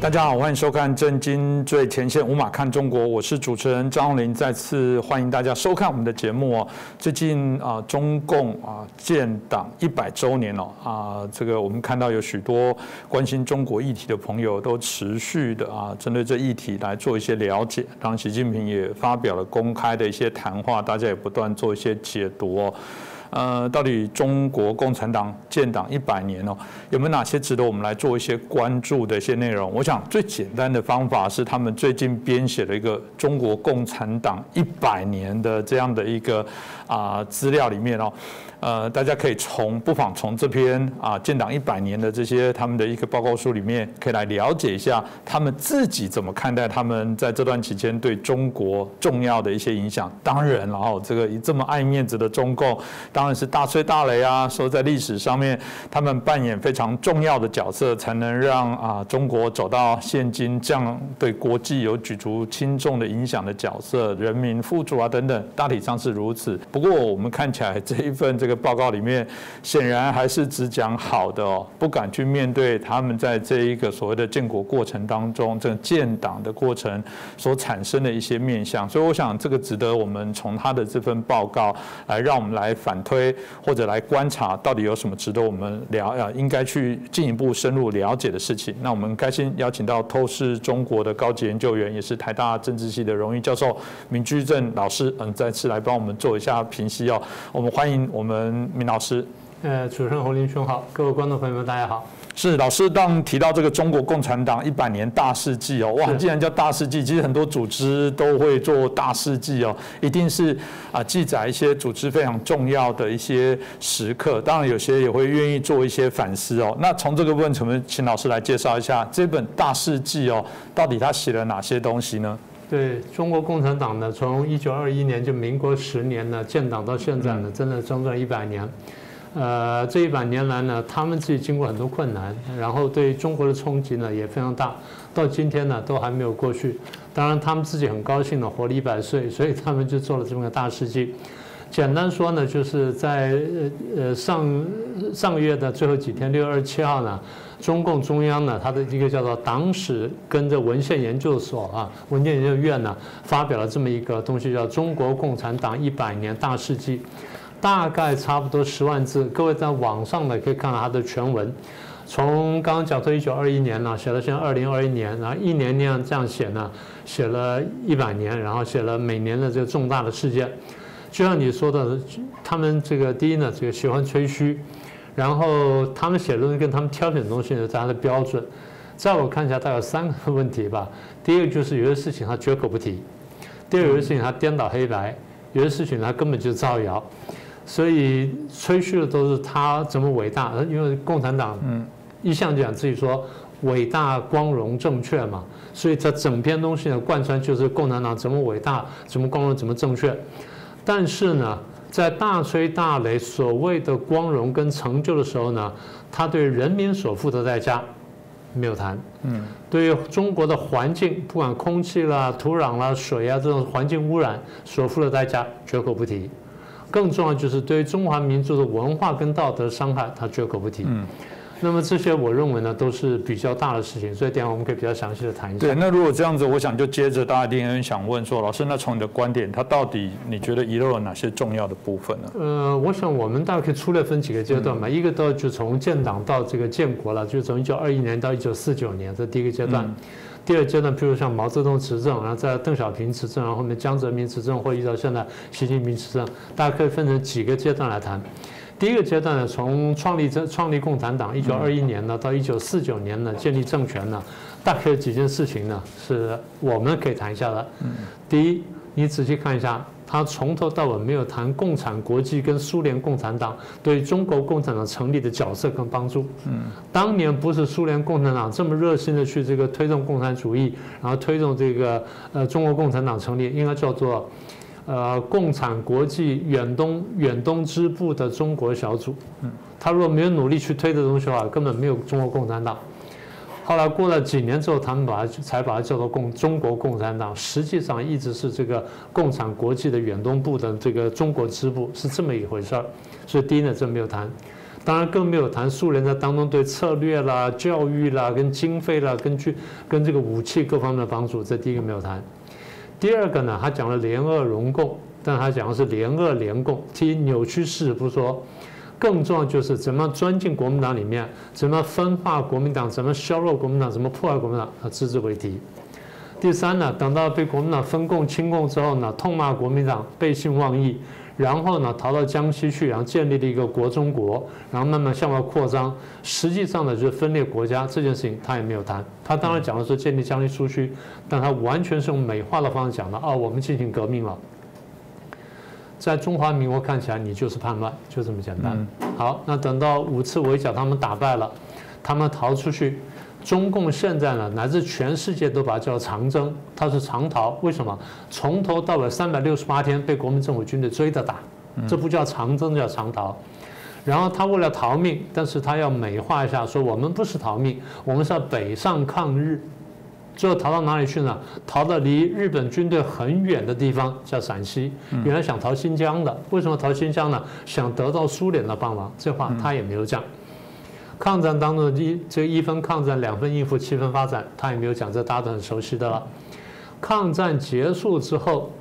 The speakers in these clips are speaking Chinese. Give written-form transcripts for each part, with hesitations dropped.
大家好，欢迎收看《震惊最前线》，无马看中国，我是主持人张宏林，再次欢迎大家收看我们的节目哦。最近中共建党100周年哦这个我们看到有许多关心中国议题的朋友都持续的针对这议题来做一些了解。当然，习近平也发表了公开的一些谈话，大家也不断做一些解读哦。到底中国共产党建党100年哦，有没有哪些值得我们来做一些关注的一些内容？我想最简单的方法是他们最近编写了一个中国共产党100年的这样的一个资料里面哦。大家可以不妨从这篇建党100年的这些他们的一个报告书里面，可以来了解一下他们自己怎么看待他们在这段期间对中国重要的一些影响。当然了这个这么爱面子的中共，当然是大吹大擂说在历史上面他们扮演非常重要的角色，才能让中国走到现今这样对国际有举足轻重的影响的角色，人民富足等等，大体上是如此。不过我们看起来这一份这个报告里面，显然还是只讲好的不敢去面对他们在这一个所谓的建国过程当中，这个建党的过程所产生的一些面向。所以我想这个值得我们从他的这份报告来让我们来反推或者来观察，到底有什么值得我们应该去进一步深入了解的事情。那我们开心邀请到透视中国的高级研究员，也是台大政治系的荣誉教授闵居正老师，再次来帮我们做一下评析哦。我们欢迎我们闵老师。主持人洪林兄好，各位观众朋友们大家好。是老师当提到这个中国共产党100年大事记哦，哇，既然叫大事记，其实很多组织都会做大事记哦，一定是记载一些组织非常重要的一些时刻，当然有些也会愿意做一些反思哦。那从这个部分，请老师来介绍一下这本大事记哦，到底他写了哪些东西呢？对，中国共产党呢，从1921年就民国10年呢建党到现在呢，真的整整100年。这100年来呢，他们自己经过很多困难，然后对中国的冲击呢也非常大，到今天呢都还没有过去。当然，他们自己很高兴的活了100岁，所以他们就做了这么个大事记。简单说呢，就是在上个月的最后几天，6月27号呢，中共中央呢，它的一个叫做党史跟着文献研究所文件研究院呢，发表了这么一个东西，叫《中国共产党100年大事记》。大概差不多10万字，各位在网上呢可以看到它的全文。从刚刚讲到1921年呢，写到现在2021年，然后一年年这样写呢，写了100年，然后写了每年的这个重大的事件。就像你说的，他们这个第一呢，这个喜欢吹嘘，然后他们写的东西跟他们挑选的东西呢，它的标准，在我看起来大概有3个问题吧。第一个就是有些事情他绝口不提，第二个有些事情他颠倒黑白，有些事情他根本就造谣。所以吹嘘的都是他怎么伟大，因为共产党一向讲自己说伟大、光荣、正确嘛，所以这整篇东西呢贯穿就是共产党怎么伟大、怎么光荣、怎么正确。但是呢，在大吹大擂所谓的光荣跟成就的时候呢，他对人民所付的代价没有谈。对于中国的环境，不管空气啦、土壤啦、水这种环境污染所付的代价绝口不提。更重要就是对中华民族的文化跟道德伤害，他绝口不提。那么这些我认为呢都是比较大的事情，所以等一下我们可以比较详细的谈一下。对，那如果这样子，我想就接着大家一定很想问说，老师，那从你的观点，他到底你觉得遗漏了哪些重要的部分呢？我想我们大概可以粗略分几个阶段嘛，一个到就从建党到这个建国了，就从1921年到1949年，这第一个阶段。第二阶段，譬如像毛泽东执政，然后在邓小平执政，然后后面江泽民执政，或一直到现在习近平执政，大家可以分成几个阶段来谈。第一个阶段呢，从创立共产党1921年呢到1949年呢建立政权呢，大概有几件事情呢是我们可以谈一下的。第一，你仔细看一下，他从头到尾没有谈共产国际跟苏联共产党对中国共产党成立的角色跟帮助。当年不是苏联共产党这么热心的去这个推动共产主义，然后推动这个中国共产党成立，应该叫做共产国际远东支部的中国小组。他如果没有努力去推这东西的话，根本没有中国共产党。后来过了几年之后，他们才把它叫做中国共产党，实际上一直是这个共产国际的远东部的这个中国支部，是这么一回事儿。所以第一呢，这没有谈。当然更没有谈苏联在当中对策略啦、教育啦、跟经费啦、跟这个武器各方面的帮助，这第一个没有谈。第二个呢，他讲了联俄容共，但他讲的是联俄联共，提扭曲事实不说。更重要就是怎么钻进国民党里面，怎么分化国民党，怎么削弱国民党，怎么破坏国民党，他只字未提。第三呢，等到被国民党分共清共之后呢，痛骂国民党背信忘义，然后呢逃到江西去，然后建立了一个国中国，然后慢慢向外扩张。实际上呢就是分裂国家这件事情他也没有谈。他当然讲的是建立江西苏区，但他完全是用美化的方式讲的啊，我们进行革命了。在中华民国看起来，你就是叛乱，就这么简单。好，那等到5次围剿他们打败了，他们逃出去，中共现在呢，乃至全世界都把它叫长征，它是长逃。为什么？从头到尾368天被国民政府军队追着打，这不叫长征，叫长逃。然后他为了逃命，但是他要美化一下，说我们不是逃命，我们是要北上抗日。最后逃到哪里去呢？逃到离日本军队很远的地方，叫陕西。原来想逃新疆的，为什么逃新疆呢？想得到苏联的帮忙。这话他也没有讲。抗战当中的这个1分抗战，2分应付，7分发展，他也没有讲，这大家都很熟悉的了。抗战结束之后，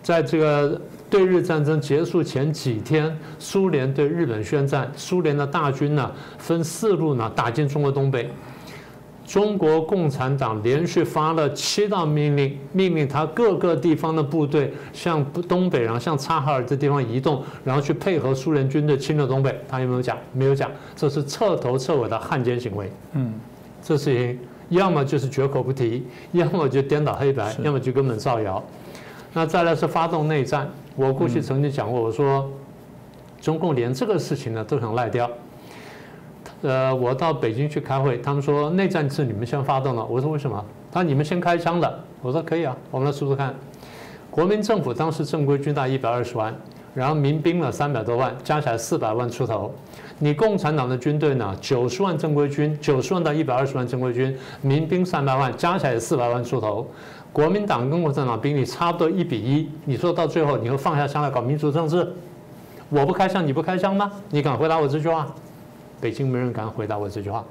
在这个对日战争结束前几天，苏联对日本宣战，苏联的大军呢分4路呢打进中国东北。中国共产党连续发了7道命令，命令他各个地方的部队向东北，然后向察哈尔这地方移动，然后去配合苏联军队侵略东北。他有没有讲？没有讲，这是彻头彻尾的汉奸行为。这事情要么就是绝口不提，要么就颠倒黑白，要么就根本造谣。那再来是发动内战。我过去曾经讲过，我说中共连这个事情呢都想赖掉。我到北京去开会，他们说内战是你们先发动的，我说为什么？他说你们先开枪的，我说可以啊，我们来数数看。国民政府当时正规军大120万，然后民兵呢300多万，加起来400万出头。你共产党的军队呢90万正规军，90万到120万正规军，民兵300万，加起来也400万出头。国民党跟共产党兵力差不多1比1，你说到最后你会放下枪来搞民主政治？我不开枪，你不开枪吗？你敢回答我这句话？北京没人敢回答我这句话。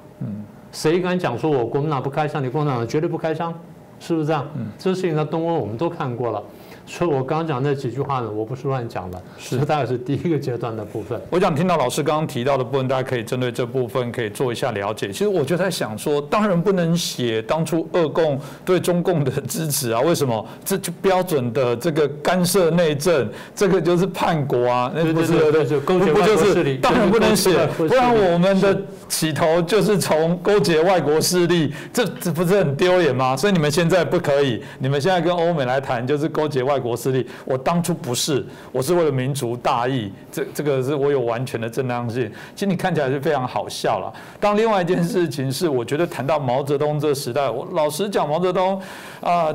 谁敢讲说我国民党不开枪，你共产党绝对不开枪？是不是这样？这事情在东欧我们都看过了。所以我刚刚讲那几句话呢，我不是乱讲的，这大概是第1个阶段的部分。我想听到老师刚刚提到的部分，大家可以针对这部分可以做一下了解。其实我就在想说，当然不能写当初俄共对中共的支持啊，为什么？这就标准的这个干涉内政，这个就是叛国啊，那不是不就是当然不能写，不然我们的起头就是从勾结外国势力，这不是很丢脸吗？所以你们现在不可以，你们现在跟欧美来谈就是勾结外国势力。我当初不是，我是为了民族大义，这个是我有完全的正当性。其实你看起来是非常好笑了。当另外一件事情是，我觉得谈到毛泽东这个时代，我老实讲，毛泽东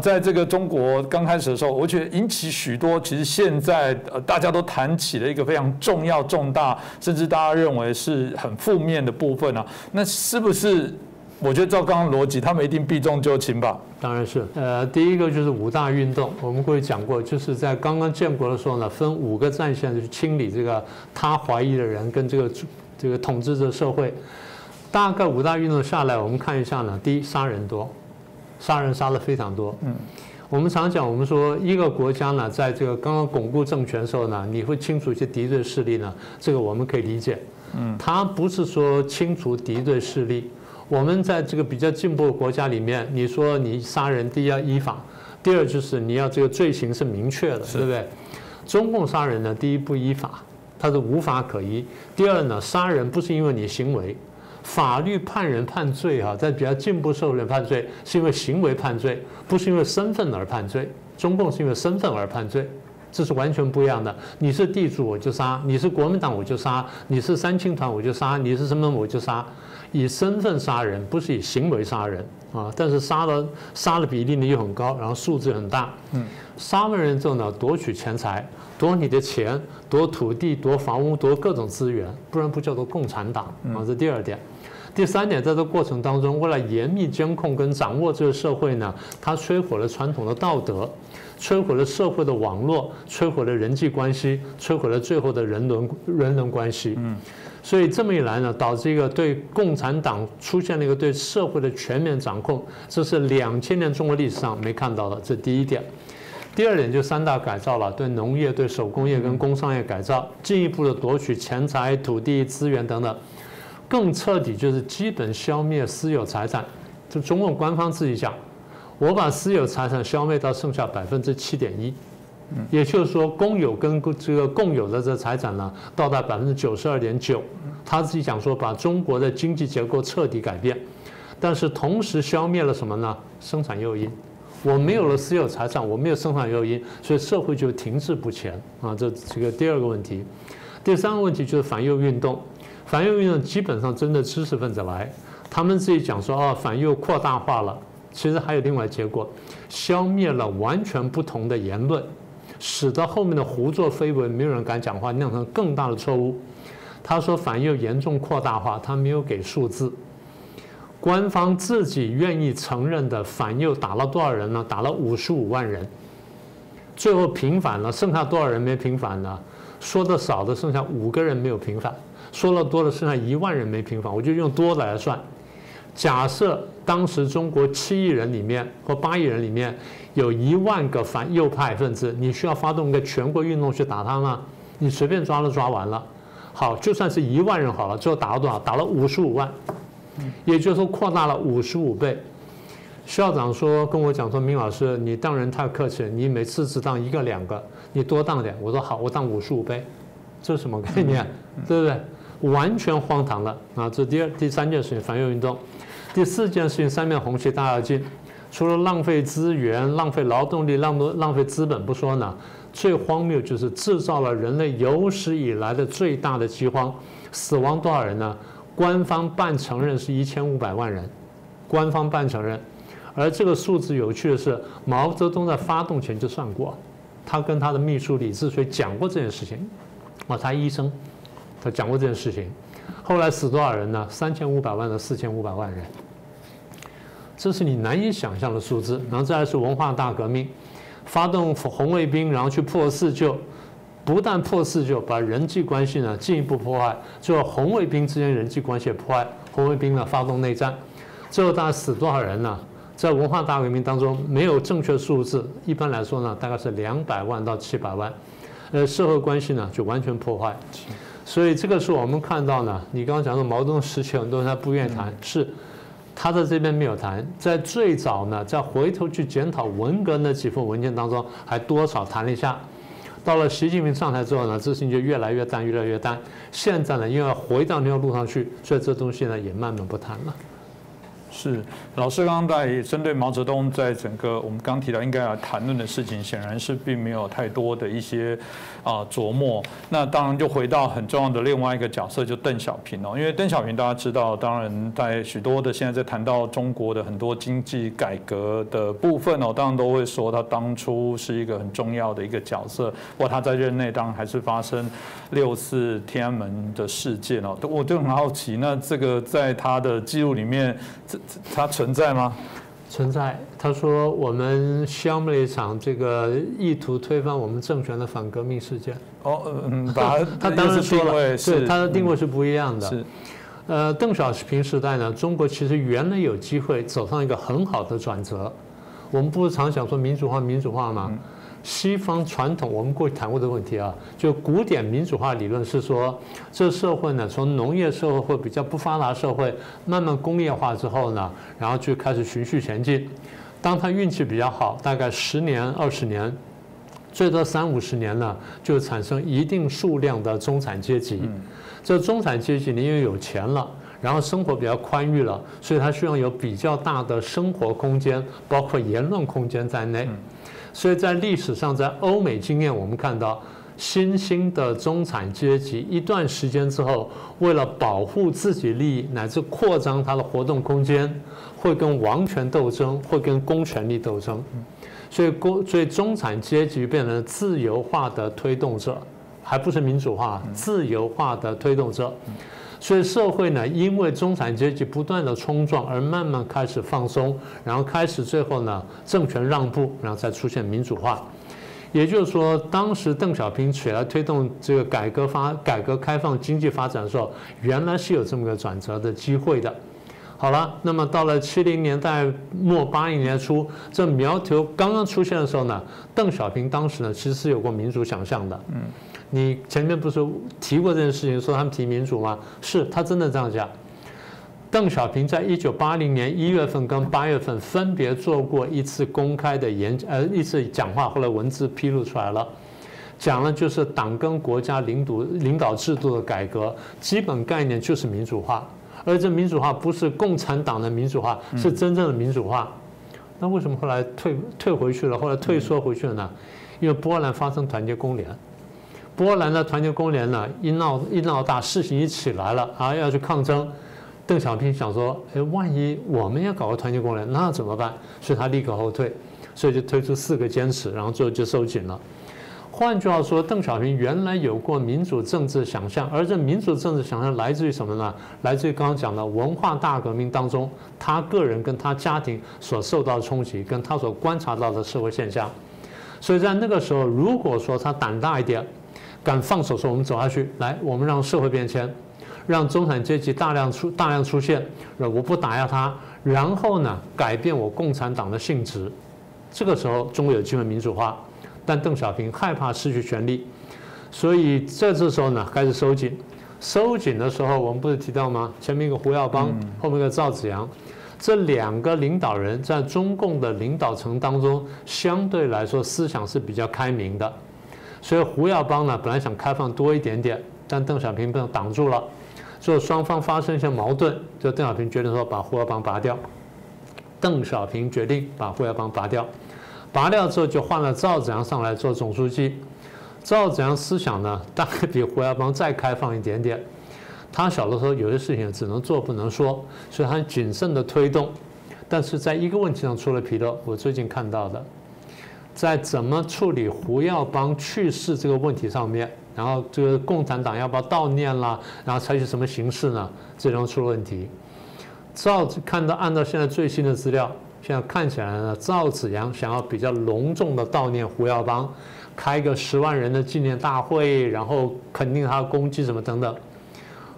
在这个中国刚开始的时候，我觉得引起许多其实现在大家都谈起了一个非常重要、重大，甚至大家认为是很负面的部分啊。那是不是？我觉得照刚刚逻辑，他们一定避重就轻吧？当然是。第一个就是5大运动，我们过去讲过，就是在刚刚建国的时候呢，分5个战线去清理这个他怀疑的人跟这个统治者社会。大概5大运动下来，我们看一下呢，第一，杀人多，杀人杀了非常多。我们常讲，我们说一个国家呢，在这个刚刚巩固政权的时候呢，你会清除一些敌对势力呢，这个我们可以理解。它不是说清除敌对势力。我们在这个比较进步的国家里面，你说你杀人，第一要依法，第二就是你要这个罪行是明确的，对不对？中共杀人呢，第一不依法，它是无法可依；第二呢，杀人不是因为你行为，法律判人判罪哈，在比较进步社会判罪是因为行为判罪，不是因为身份而判罪。中共是因为身份而判罪。这是完全不一样的。你是地主我就杀，你是国民党我就杀，你是三青团我就杀，你是什么我就杀。以身份杀人，不是以行为杀人啊。但是杀的比例呢又很高，然后数字很大。杀完人之后呢，夺取钱财，夺你的钱，夺土地，夺房屋，夺各种资源，不然不叫做共产党啊。这第二点。第三点，在这过程当中，为了严密监控跟掌握这个社会呢，它摧毁了传统的道德，摧毁了社会的网络，摧毁了人际关系，摧毁了最后的人伦关系。所以这么一来呢，导致一个对共产党出现了一个对社会的全面掌控，这是2000年中国历史上没看到的，这第一点。第二点就3大改造了，对农业、对手工业跟工商业改造，进一步的夺取钱财、土地、资源等等。更彻底就是基本消灭私有财产，就中共官方自己讲，我把私有财产消灭到剩下7.1%，也就是说公有跟这个共有的这财产呢，到达92.9%。他自己讲说，把中国的经济结构彻底改变，但是同时消灭了什么呢？生产诱因。我没有了私有财产，我没有生产诱因，所以社会就停滞不前啊。这个第二个问题。第三个问题就是反右运动。反右运动基本上真的知识分子来，他们自己讲说反右扩大化了，其实还有另外结果，消灭了完全不同的言论，使得后面的胡作非为没有人敢讲话，酿成更大的错误。他说反右严重扩大化，他没有给数字。官方自己愿意承认的反右打了多少人呢？打了55万人，最后平反了，剩下多少人没平反呢？说的少的剩下5个人没有平反，说的多的剩下1万人没平反。我就用多的来算，假设当时中国7亿人里面或8亿人里面有1万个反右派分子，你需要发动一个全国运动去打他吗？你随便抓都抓完了。好，就算是1万人好了，最后打了多少？打了55万。也就是说扩大了55倍。校长说跟我讲说，明老师你当人太客气了，你每次只当1个2个，你多当点。我说好，我当55倍，这是什么概念？对不对？完全荒唐了啊！这第三件事情，反右运动。第4件事情，3面红旗大跃进，除了浪费资源、浪费劳动力、浪费资本不说呢，最荒谬就是制造了人类有史以来的最大的饥荒，死亡多少人呢？官方半承认是1500万人，官方半承认。而这个数字有趣的是，毛泽东在发动前就算过，他跟他的秘书李志绥讲过这件事情。他医生，他讲过这件事情。后来死多少人呢？3500万到4500万人，这是你难以想象的数字。然后再来是文化大革命，发动红卫兵，然后去破四旧。不但破四旧，把人际关系呢进一步破坏，最后红卫兵之间人际关系也破坏，红卫兵呢发动内战，最后大概死多少人呢？在文化大革命当中没有正确数字，一般来说呢大概是200万到700万，社会关系呢就完全破坏。所以这个是我们看到呢，你刚刚讲说毛泽东时期很多人他不愿意谈，是他在这边没有谈，在最早呢再回头去检讨文革那几份文件当中还多少谈了一下。到了习近平上台之后呢，这事情就越来越淡，越来越淡。现在呢，因为要回到那条路上去，所以这东西呢也慢慢不谈了。是，老师刚刚在针对毛泽东在整个我们刚提到应该要谈论的事情，显然是并没有太多的一些琢磨。那当然就回到很重要的另外一个角色，就邓小平哦，因为邓小平大家知道，当然在许多的现在在谈到中国的很多经济改革的部分哦，当然都会说他当初是一个很重要的一个角色。不过他在任内当然还是发生6·4天安门的事件哦，我就很好奇，那这个在他的记录里面，它存在吗？存在。他说我们消灭了一场这个意图推翻我们政权的反革命事件。他当然说了，对他的定位是不一样的。是。邓小平时代呢，中国其实原来有机会走上一个很好的转折。我们不是常想说民主化，民主化吗？西方传统，我们过去谈过的问题啊，就古典民主化理论是说，这社会呢，从农业社会或比较不发达社会，慢慢工业化之后呢，然后就开始循序前进。当他运气比较好，大概10年、20年，最多30-50年呢，就产生一定数量的中产阶级。这中产阶级呢，因为有钱了，然后生活比较宽裕了，所以他希望有比较大的生活空间，包括言论空间在内。所以在历史上，在欧美经验，我们看到新兴的中产阶级一段时间之后，为了保护自己利益乃至扩张它的活动空间，会跟王权斗争，会跟公权力斗争。所以中产阶级变成了自由化的推动者，还不是民主化，自由化的推动者。所以社会呢，因为中产阶级不断的冲撞而慢慢开始放松，然后开始最后呢政权让步，然后再出现民主化。也就是说，当时邓小平起来推动这个改革开放经济发展的时候，原来是有这么个转折的机会的。好了，那么到了70年代末80年代初，这苗头刚刚出现的时候呢，邓小平当时呢其实是有过民主想象的。你前面不是提过这件事情，说他们提民主吗？是他真的这样讲。邓小平在1980年1月份跟8月份分别做过一次公开的一次讲话，后来文字披露出来了，讲了就是党跟国家领导制度的改革，基本概念就是民主化，而这民主化不是共产党的民主化，是真正的民主化。那为什么后来退回去了，后来退缩回去了呢？因为波兰发生团结工联。波兰的团结工联呢，一闹大，事情一起来了啊，要去抗争。邓小平想说，万一我们要搞个团结工联，那怎么办？所以他立刻后退，所以就推出4个坚持，然后最后就收紧了。换句话说，邓小平原来有过民主政治想象，而这民主政治想象来自于什么呢？来自于刚刚讲的文化大革命当中，他个人跟他家庭所受到的冲击，跟他所观察到的社会现象。所以在那个时候，如果说他胆大一点，敢放手说我们走下去，来，我们让社会变迁，让中产阶级大量出现，我不打压他，然后呢改变我共产党的性质，这个时候中国有机会民主化。但邓小平害怕失去权力，所以在这时候呢开始收紧。收紧的时候，我们不是提到吗？前面一个胡耀邦，后面一个赵紫阳，这2个领导人在中共的领导层当中，相对来说思想是比较开明的。所以胡耀邦呢本来想开放多一点点，但邓小平被挡住了，所以双方发生一些矛盾，就邓小平决定说把胡耀邦拔掉。邓小平决定把胡耀邦拔掉。拔掉之后就换了赵紫阳上来做总书记。赵紫阳思想呢大概比胡耀邦再开放一点点，他晓得说有些事情只能做不能说，所以他谨慎的推动。但是在一个问题上出了纰漏，我最近看到的，在怎么处理胡耀邦去世这个问题上面，然后这个共产党要不要悼念啦，然后采取什么形式呢？这中出了问题。按照现在最新的资料，现在看起来呢，赵紫阳想要比较隆重的悼念胡耀邦，开个10万人的纪念大会，然后肯定他的功绩什么等等。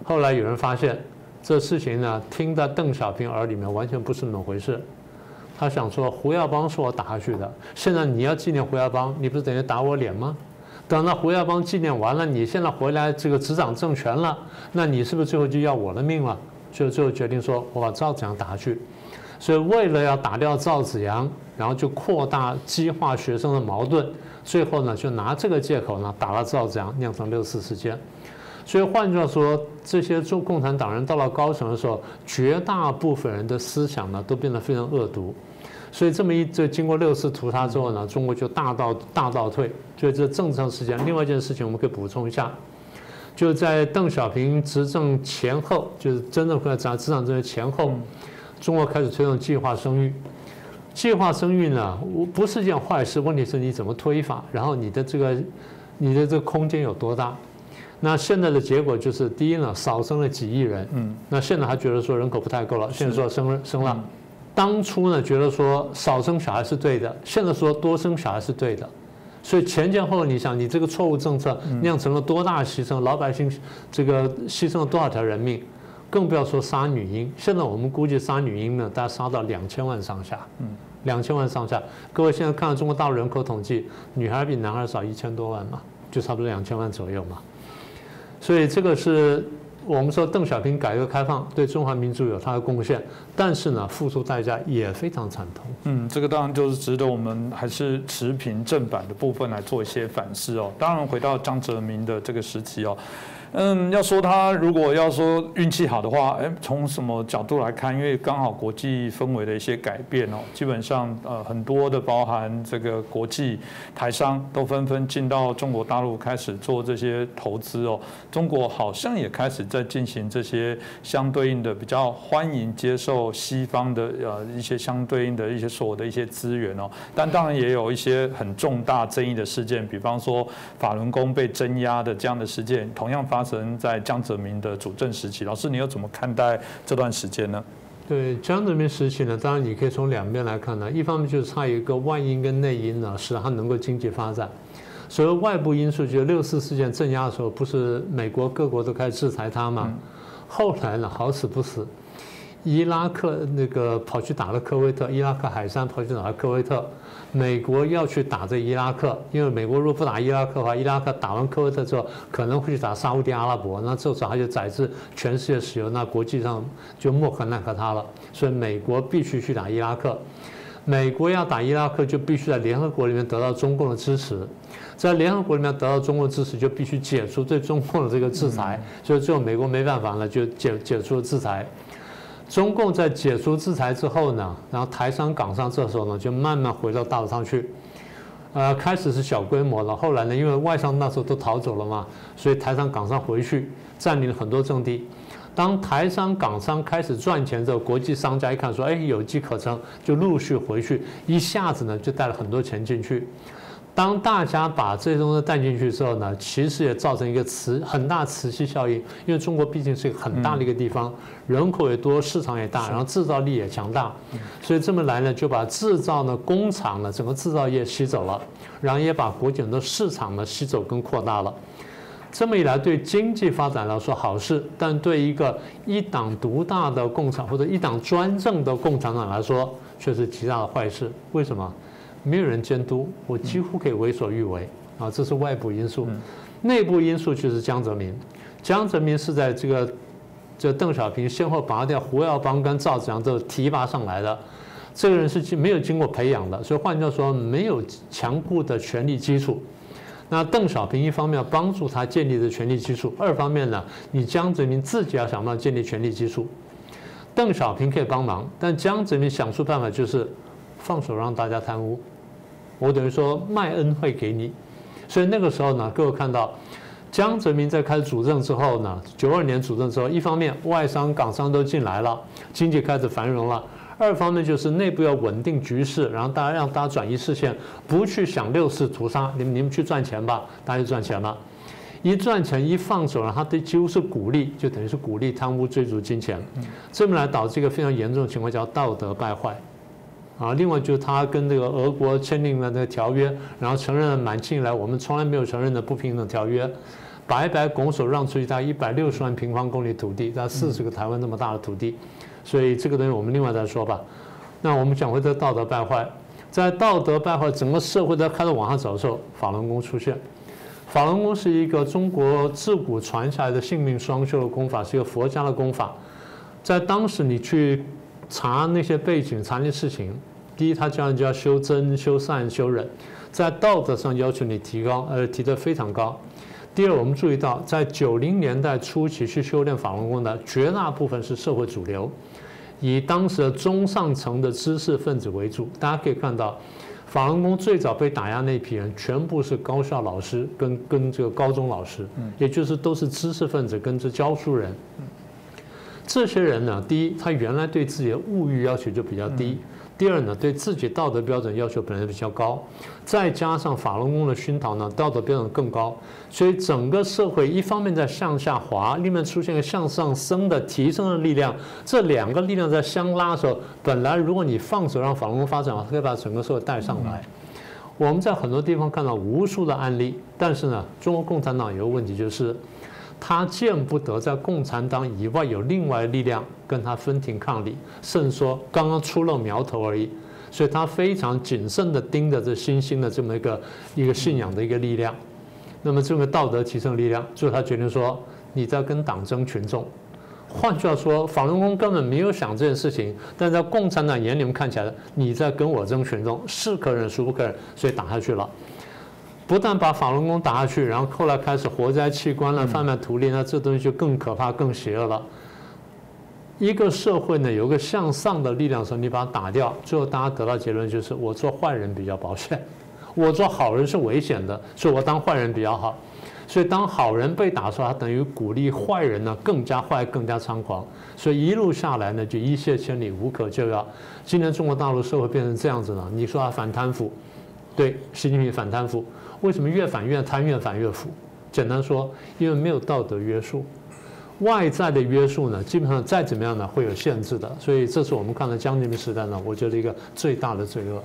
后来有人发现，这事情呢，听在邓小平耳里面完全不是那么回事。他想说，胡耀邦是我打下去的，现在你要纪念胡耀邦，你不是等于打我脸吗？等到胡耀邦纪念完了，你现在回来这个执掌政权了，那你是不是最后就要我的命了？所以最后决定说，我把赵紫阳打下去。所以为了要打掉赵紫阳，然后就扩大激化学生的矛盾，最后呢就拿这个借口呢打了赵紫阳，酿成6·4事件。所以换句话说，这些中共产党人到了高层的时候，绝大部分人的思想呢都变得非常恶毒。所以这经过6次屠杀之后呢，中国就大倒退。所以这政治上事件，另外一件事情我们可以补充一下，就在邓小平执政前后，就是真正回来执掌政权前后。中国开始推动计划生育，计划生育呢，不是件坏事，问题是你怎么推法，然后你的这个空间有多大？那现在的结果就是，第一呢，少生了几亿人，那现在还觉得说人口不太够了，现在说生了，当初呢觉得说少生小孩是对的，现在说多生小孩是对的，所以前前后你想，你这个错误政策酿成了多大的牺牲，老百姓这个牺牲了多少条人命？更不要说杀女婴，现在我们估计杀女婴呢，大概杀到2000万上下，2000万上下。各位现在看到中国大陆人口统计，女孩比男孩少1000多万嘛，就差不多2000万左右嘛。所以这个是我们说邓小平改革开放对中华民族有他的贡献，但是呢，付出代价也非常惨痛。这个当然就是值得我们还是持平正版的部分来做一些反思哦。当然回到江泽民的这个时期哦。要说他如果要说运气好的话，从什么角度来看？因为刚好国际氛围的一些改变哦，基本上很多的包含这个国际台商都纷纷进到中国大陆开始做这些投资哦。中国好像也开始在进行这些相对应的比较欢迎接受西方的一些相对应的一些所有的一些资源哦。但当然也有一些很重大争议的事件，比方说法轮功被镇压的这样的事件，同样发发生在江泽民的主政时期。老师，你又怎么看待这段时间呢？对江泽民时期呢，当然你可以从两边来看呢。一方面就是它有一个外因跟内因呢，使它能够经济发展。所谓外部因素，就是6·4事件镇压的时候，不是美国各国都开始制裁它吗？后来呢，好死不死，伊拉克那个跑去打了科威特，伊拉克海珊跑去打了科威特。美国要去打这伊拉克，因为美国如果不打伊拉克的话，伊拉克打完科威特之后，可能会去打沙烏地阿拉伯，那这时候他就宰制全世界石油，那国际上就莫可奈何他了。所以美国必须去打伊拉克。美国要打伊拉克，就必须在联合国里面得到中共的支持，在联合国里面得到中共的支持，就必须解除对中共的这个制裁。所以最后美国没办法了，就解除了制裁。中共在解除制裁之后呢，然后台商港商这时候呢就慢慢回到大陆上去，开始是小规模了，后来呢因为外商那时候都逃走了嘛，所以台商港商回去占领了很多阵地。当台商港商开始赚钱之后，国际商家一看说，哎，有机可乘，就陆续回去，一下子呢就带了很多钱进去。当大家把这些东西带进去之后呢，其实也造成一个很大磁吸效应，因为中国毕竟是一个很大的一个地方，人口也多，市场也大，然后制造力也强大，所以这么来呢，就把制造呢工厂呢整个制造业吸走了，然后也把国际很多市场呢吸走跟扩大了。这么一来，对经济发展来说好事，但对一个一党独大的共产或者一党专政的共产党来说，却是极大的坏事。为什么？没有人监督，我几乎可以为所欲为啊！这是外部因素。内部因素就是江泽民。江泽民是在这邓小平先后拔掉胡耀邦跟赵紫阳之后提拔上来的。这个人是没有经过培养的，所以换句话说，没有强固的权力基础。那邓小平一方面要帮助他建立的权力基础，二方面呢，你江泽民自己要想办法建立权力基础。邓小平可以帮忙，但江泽民想出办法就是放手让大家贪污，我等于说卖恩惠给你。所以那个时候呢，各位看到江泽民在开始主政之后呢，92年主政之后，一方面外商港商都进来了，经济开始繁荣了。二方面就是内部要稳定局势，然后让大家转移视线，不去想6·4屠杀，你们去赚钱吧，大家就赚钱了。一赚钱一放手，他对几乎是鼓励，就等于是鼓励贪污追逐金钱，这么来导致一个非常严重的情况，叫道德败坏。另外就是他跟这个俄国签订了那个条约，然后承认了满清以来我们从来没有承认的不平等条约，白白拱手让出去大概160万平方公里土地，大概40个台湾那么大的土地。所以这个东西我们另外再说吧。那我们讲回这道德败坏，在道德败坏整个社会在开始往上走的时候，法轮功出现。法轮功是一个中国自古传下来的性命双修的功法，是一个佛家的功法。在当时你去查那些背景，查那些事情，第一，他教人就要修真、修善、修忍，在道德上要求你提得非常高。第二，我们注意到，在90年代初期去修炼法轮功的绝大部分是社会主流，以当时的中上层的知识分子为主。大家可以看到，法轮功最早被打压那批人，全部是高校老师跟这个高中老师，也就是都是知识分子跟这教书人。这些人呢，第一，他原来对自己的物欲要求就比较低。第二呢，对自己道德标准要求本来比较高，再加上法轮功的熏陶呢，道德标准更高，所以整个社会一方面在向下滑，另外出现一个向上升的提升的力量，这两个力量在相拉的时候，本来如果你放手让法轮功发展，它可以把整个社会带上来。我们在很多地方看到无数的案例，但是呢，中国共产党有个问题就是，他见不得在共产党以外有另外的力量跟他分庭抗礼，甚至说刚刚出露苗头而已，所以他非常谨慎地盯着这新兴的这么一个信仰的一个力量。那么这个道德提升力量，最后他决定说，你在跟党争群众。换句话说，法轮功根本没有想这件事情，但在共产党眼里面看起来，你在跟我争群众，是可忍孰不可忍，所以打下去了。不但把法轮功打下去，然后后来开始活摘器官了、贩卖图利，那这东西就更可怕、更邪恶了。一个社会呢，有个向上的力量的时候，你把它打掉，最后大家得到结论就是，我做坏人比较保险，我做好人是危险的，所以我当坏人比较好。所以当好人被打的时候，他等于鼓励坏人呢更加坏、更加猖狂。所以一路下来呢，就一泻千里、无可救药。今天中国大陆社会变成这样子呢，你说他反贪腐，对，习近平反贪腐。为什么越反越贪，越反越腐？简单说，因为没有道德约束。外在的约束呢，基本上再怎么样呢，会有限制的，所以这是我们看到江泽民时代呢，我觉得一个最大的罪恶。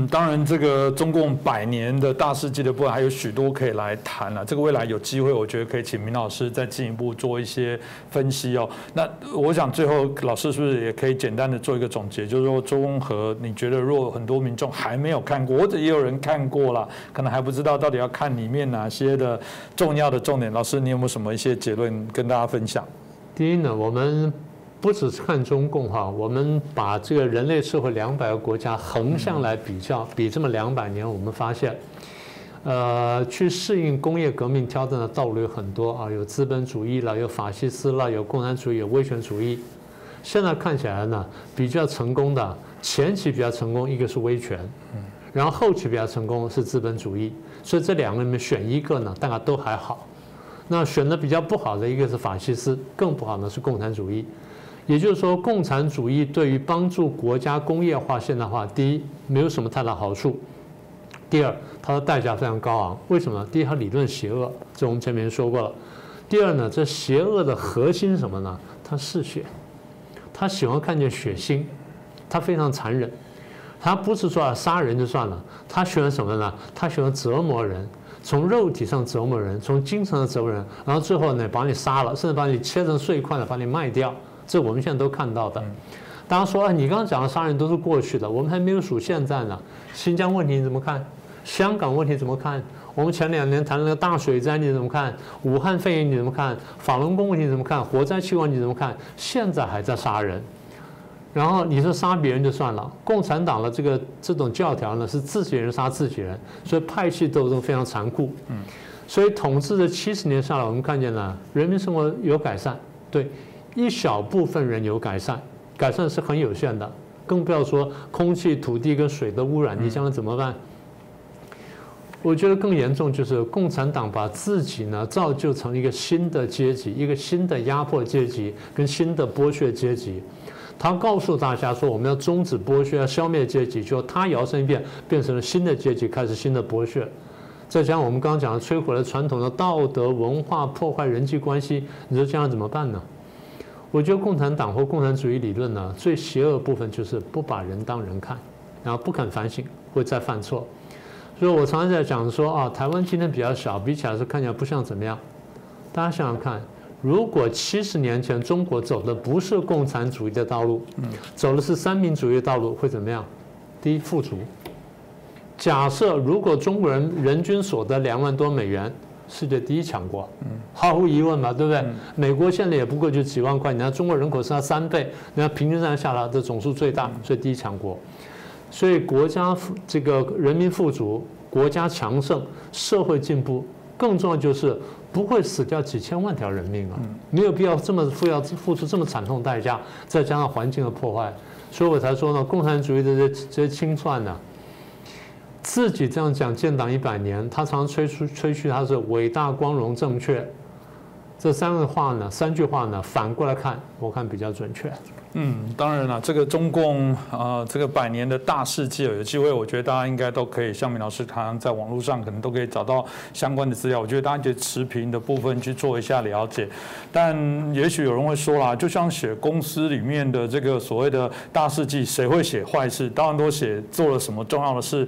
当然，这个中共100年的大事记的部分还有许多可以来谈了。这个未来有机会，我觉得可以请明老师再进一步做一些分析哦。那我想最后老师是不是也可以简单的做一个总结，就是说中和，你觉得如果很多民众还没有看过，或者也有人看过了，可能还不知道到底要看里面哪些的重要的重点，老师你有没有什么一些结论跟大家分享？第一呢，我们不只是看中共哈，我们把这个人类社会200个国家横向来比较，比这么200年，我们发现，去适应工业革命挑战的道路有很多啊，有资本主义了，有法西斯了，有共产主义，有威权主义。现在看起来呢，比较成功的前期比较成功，一个是威权，然后后期比较成功是资本主义，所以这2个里面选一个呢，大概都还好。那选的比较不好的一个是法西斯，更不好的是共产主义。也就是说，共产主义对于帮助国家工业化现代化，第一没有什么太大好处，第二它的代价非常高昂。为什么？第一，它理论邪恶，这我们前面说过了。第二呢，这邪恶的核心是什么呢？它嗜血，他喜欢看见血腥，他非常残忍。他不是说杀人就算了，他喜欢什么呢？他喜欢折磨人。从肉体上折磨人，从精神上折磨人，然后最后呢把你杀了，甚至把你切成碎块了，把你卖掉，这我们现在都看到的。大家说，你刚刚讲的杀人都是过去的，我们还没有数现在呢。新疆问题你怎么看？香港问题怎么看？我们前2年谈那个大水灾你怎么看？武汉肺炎你怎么看？法轮功问题怎么看？火灾气问题怎么看？现在还在杀人。然后你说杀别人就算了，共产党的这种教条呢是自己人杀自己人，所以派系斗争非常残酷。所以统治的70年下来，我们看见了人民生活有改善，对一小部分人有改善，改善是很有限的，更不要说空气、土地跟水的污染，你将来怎么办？我觉得更严重就是共产党把自己呢造就成一个新的阶级，一个新的压迫阶级跟新的剥削阶级。他告诉大家说，我们要终止剥削，要消灭阶级，就他摇身一变，变成了新的阶级，开始新的剥削。再加上我们刚刚讲的摧毁了传统的道德文化，破坏人际关系，你说这样怎么办呢？我觉得共产党或共产主义理论呢，最邪恶的部分就是不把人当人看，然后不肯反省，会再犯错。所以我常常在讲说啊，台湾今天比较小，比起来是看起来不像怎么样。大家想想看。如果70年前中国走的不是共产主义的道路，走的是三民主义的道路，会怎么样？第一，富足。假设如果中国人人均所得2万多美元，世界第1强国，毫无疑问嘛，对不对？美国现在也不过就几万块，你看中国人口是它3倍，你看平均下来的总数最大，所以第1强国。所以国家这个人民富足，国家强盛，社会进步，更重要就是不会死掉几千万条人命啊，没有必要这么付出这么惨痛代价，再加上环境的破坏，所以我才说呢，共产主义的这些清算呢，自己这样讲建党100年，他常吹嘘他是伟大、光荣、正确，这3句话呢，反过来看，我看比较准确。当然了，这个中共这个100年的大事记，有机会，我觉得大家应该都可以，像明老师他在网络上可能都可以找到相关的资料。我觉得大家就持平的部分去做一下了解。但也许有人会说啦，就像写公司里面的这个所谓的大事记，谁会写坏事？当然都写做了什么重要的事。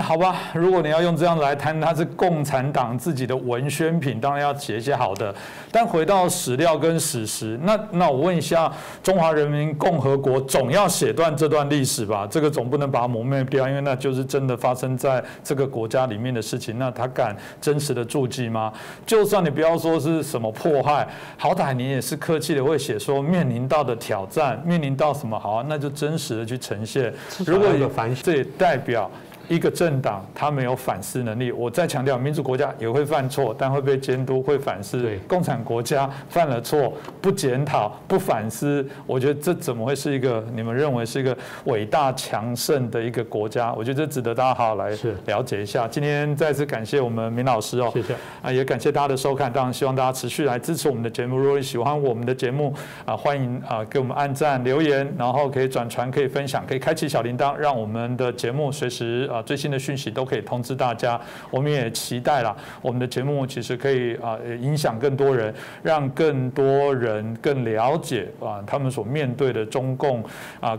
好吧，如果你要用这样来谈，它是共产党自己的文宣品，当然要写一些好的。但回到史料跟史实，那我问一下，中华人民共和国总要写断这段历史吧？这个总不能把它抹灭掉，因为那就是真的发生在这个国家里面的事情。那他敢真实的注记吗？就算你不要说是什么迫害，好歹你也是客气的会写说面临到的挑战，面临到什么好，那就真实的去呈现。如果有反省，这也代表一个政党他没有反思能力。我再强调，民主国家也会犯错，但会被监督，会反思。共产国家犯了错不检讨不反思，我觉得这怎么会是一个你们认为是一个伟大强盛的一个国家？我觉得这值得大家好好来了解一下。今天再次感谢我们明老师哦，谢谢也感谢大家的收看。当然希望大家持续来支持我们的节目。如果你喜欢我们的节目欢迎给我们按赞留言，然后可以转传，可以分享，可以开启小铃铛，让我们的节目随时最新的讯息都可以通知大家。我们也期待啦，我们的节目其实可以影响更多人，让更多人更了解他们所面对的中共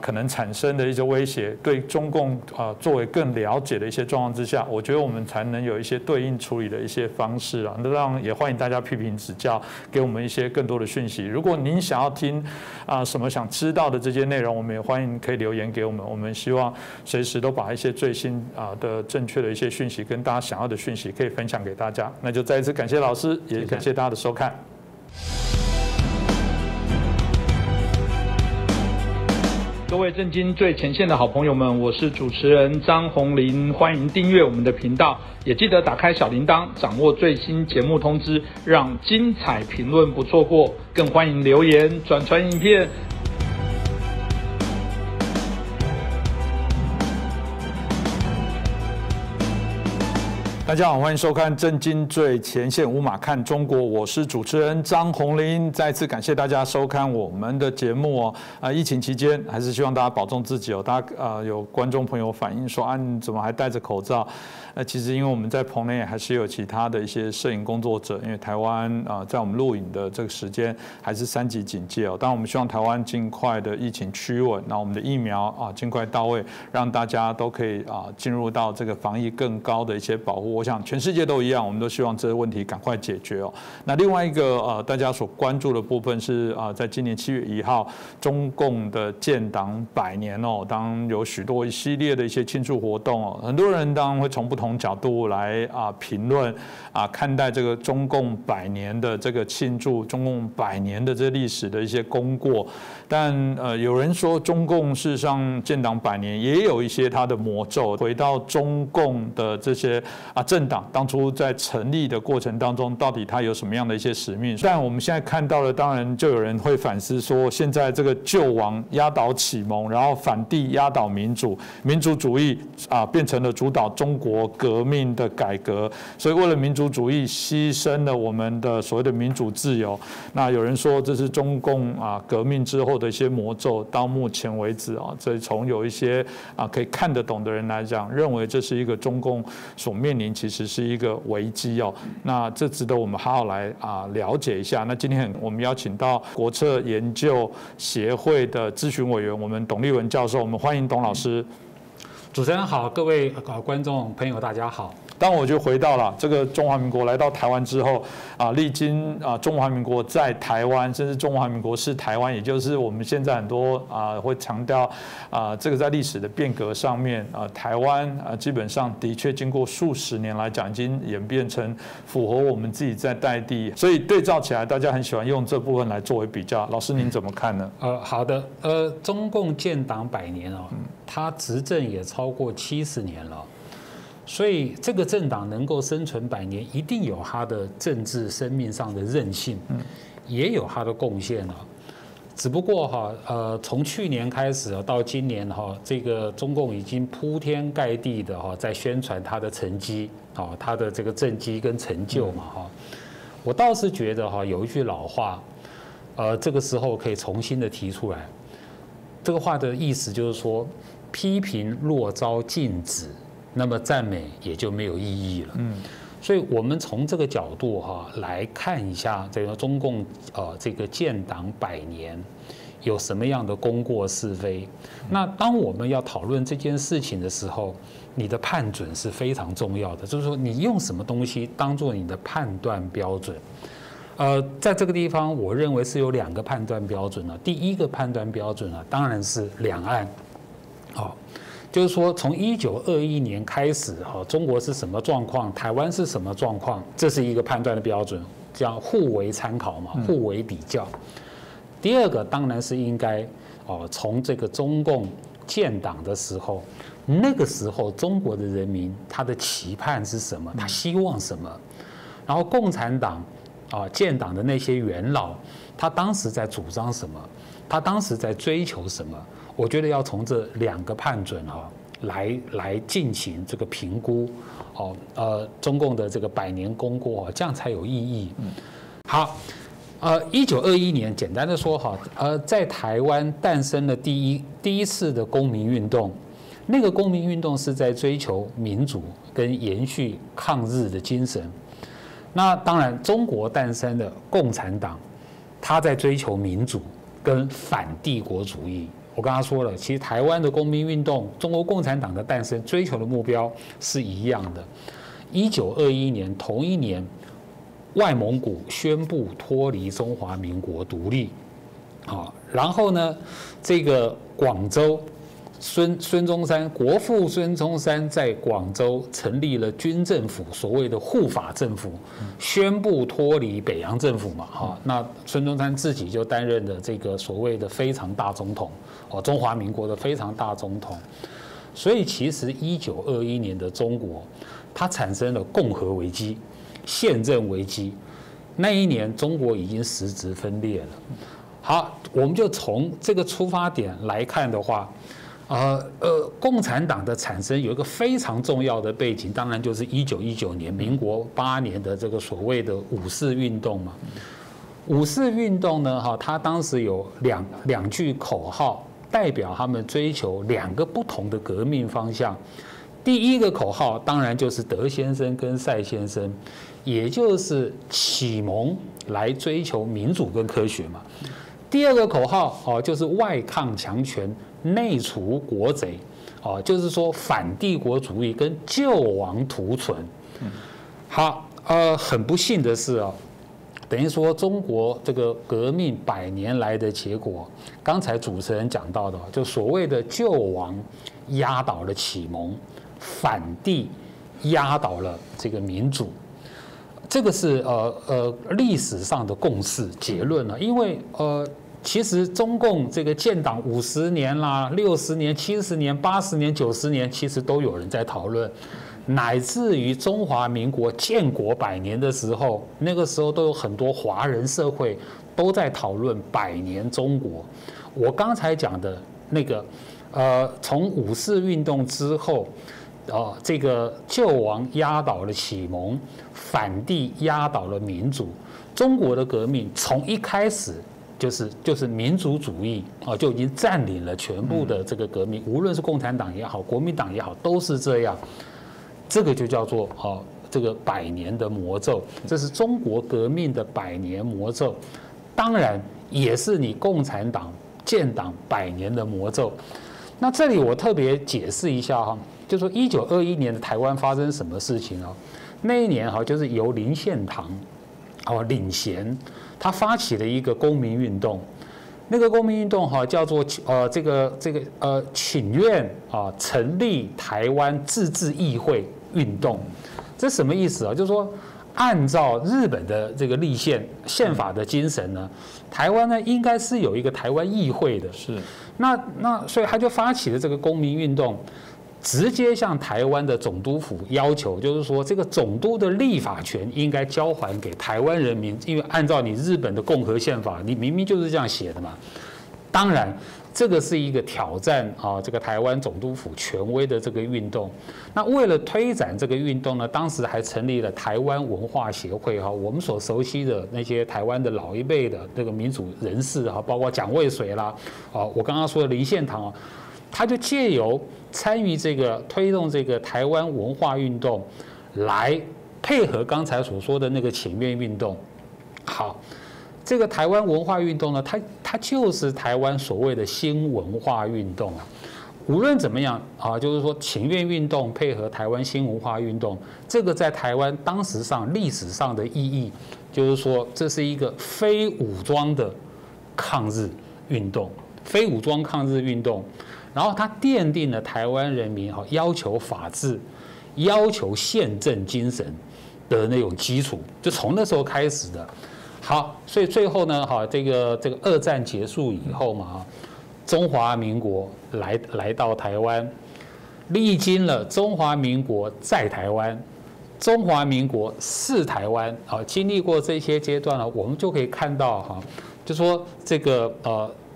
可能产生的一些威胁，对中共作为更了解的一些状况之下，我觉得我们才能有一些对应处理的一些方式啊。那当然也欢迎大家批评指教，给我们一些更多的讯息。如果您想要听什么想知道的这些内容，我们也欢迎可以留言给我们。我们希望随时都把一些最新的正确的一些讯息跟大家想要的讯息可以分享给大家。那就再一次感谢老师，也感谢大家的收看。各位震惊最前线的好朋友们，我是主持人张宏林，欢迎订阅我们的频道，也记得打开小铃铛，掌握最新节目通知，让精彩评论不错过，更欢迎留言转传影片。大家好，欢迎收看《震惊最前线》，无马看中国，我是主持人张宏林。再次感谢大家收看我们的节目哦。疫情期间还是希望大家保重自己哦。大家有观众朋友反映说你怎么还戴着口罩？其实因为我们在棚内还是有其他的一些摄影工作者，因为台湾在我们录影的这个时间还是3级警戒哦。当然我们希望台湾尽快的疫情趋稳，那我们的疫苗尽快到位，让大家都可以进入到这个防疫更高的一些保护。我想全世界都一样，我们都希望这个问题赶快解决哦。那另外一个大家所关注的部分是在今年7月1号，中共的建党100年哦，当然有许多一系列的一些庆祝活动哦，很多人当然会从不同角度来评论看待这个中共100年的这个庆祝，中共100年的这历史的一些功过。但有人说中共事实上建党100年也有一些它的魔咒，回到中共的这些政党当初在成立的过程当中，到底它有什么样的一些使命？但我们现在看到了，当然就有人会反思说，现在这个救亡压倒启蒙，然后反帝压倒民主，民族主义变成了主导中国革命的改革，所以为了民族主义牺牲了我们的所谓的民主自由。那有人说这是中共革命之后的一些魔咒，到目前为止这从有一些可以看得懂的人来讲，认为这是一个中共所面临其实是一个危机哦。那这值得我们好好来了解一下。那今天我们邀请到国策研究协会的咨询委员，我们董立文教授，我们欢迎董老师。主持人好，各位观众朋友大家好。当我就回到了这个中华民国来到台湾之后历经中华民国在台湾，甚至中华民国是台湾，也就是我们现在很多会强调这个在历史的变革上面台湾基本上的确经过数十年来讲，已经演变成符合我们自己在在地，所以对照起来，大家很喜欢用这部分来作为比较。老师您怎么看呢？好的，中共建党100年它执政也超过70年了。所以这个政党能够生存100年，一定有它的政治生命上的韧性，也有它的贡献了。只不过从去年开始到今年这个中共已经铺天盖地的在宣传它的成绩它的这个政绩跟成就嘛我倒是觉得有一句老话，这个时候可以重新的提出来。这个话的意思就是说，批评若遭禁止，那么赞美也就没有意义了。所以我们从这个角度来看一下这个中共这个建党100年有什么样的功过是非。那当我们要讨论这件事情的时候，你的判准是非常重要的，就是说你用什么东西当做你的判断标准。在这个地方，我认为是有2个判断标准第一个判断标准当然是两岸，就是说，从1921年开始，中国是什么状况，台湾是什么状况，这是一个判断的标准，叫互为参考嘛，互为比较。第二个当然是应该，从这个中共建党的时候，那个时候中国的人民他的期盼是什么，他希望什么，然后共产党建党的那些元老，他当时在主张什么，他当时在追求什么。我觉得要从这2个判准来进行这个评估，中共的这个100年功过这样才有意义。好，1921年简单的说在台湾诞生了第一次的公民运动，那个公民运动是在追求民主跟延续抗日的精神。那当然，中国诞生的共产党，他在追求民主跟反帝国主义。我刚刚说了，其实台湾的公民运动，中国共产党的诞生追求的目标是一样的。1921年同一年，外蒙古宣布脱离中华民国独立，然后呢，这个广州。孙中山国父孙中山在广州成立了军政府，所谓的护法政府，宣布脱离北洋政府嘛，那孙中山自己就担任了这个所谓的非常大总统，中华民国的非常大总统。所以其实1921年的中国，它产生了共和危机、宪政危机。那一年中国已经实质分裂了。好，我们就从这个出发点来看的话。共产党的产生有一个非常重要的背景，当然就是1919年民国8年的这个所谓的五四运动嘛。五四运动呢，它当时有两句口号，代表他们追求2个不同的革命方向。第一个口号当然就是德先生跟赛先生，也就是启蒙来追求民主跟科学嘛。第二个口号就是外抗强权，内除国贼，就是说反帝国主义跟救亡图存。好，很不幸的是等于说中国这个革命100年来的结果，刚才主持人讲到的，就所谓的救亡压倒了启蒙，反帝压倒了这个民主。这个是历史上的共识结论了，因为其实中共这个建党50年啦、60年、70年、80年、90年，其实都有人在讨论，乃至于中华民国建国100年的时候，那个时候都有很多华人社会都在讨论100年中国。我刚才讲的那个从五四运动之后。这个救亡压倒了启蒙，反帝压倒了民主。中国的革命从一开始就是民主主义就已经占领了全部的这个革命，无论是共产党也好，国民党也好，都是这样。这个就叫做这个100年的魔咒，这是中国革命的100年魔咒，当然也是你共产党建党100年的魔咒。那这里我特别解释一下就说1921年的台湾发生什么事情那一年就是由林献堂领衔，他发起了一个公民运动，那个公民运动叫做请愿成立台湾自治议会运动。这什么意思就是说按照日本的这个立宪法的精神呢，台湾呢应该是有一个台湾议会的，是所以他就发起了这个公民运动，直接向台湾的总督府要求，就是说这个总督的立法权应该交还给台湾人民，因为按照你日本的共和宪法，你明明就是这样写的嘛。当然，这个是一个挑战这个台湾总督府权威的这个运动。那为了推展这个运动呢，当时还成立了台湾文化协会我们所熟悉的那些台湾的老一辈的这个民主人士包括蒋渭水啦我刚刚说的林献堂他就借由参与这个推动这个台湾文化运动，来配合刚才所说的那个请愿运动。好。这个台湾文化运动呢，它就是台湾所谓的新文化运动无论怎么样就是说请愿运动配合台湾新文化运动，这个在台湾当时上历史上的意义，就是说这是一个非武装的抗日运动，非武装抗日运动，然后它奠定了台湾人民要求法治、要求宪政精神的那种基础，就从那时候开始的。好，所以最后呢，这个二战结束以后嘛，中华民国来到台湾，历经了中华民国在台湾、中华民国是台湾，经历过这些阶段我们就可以看到就说这个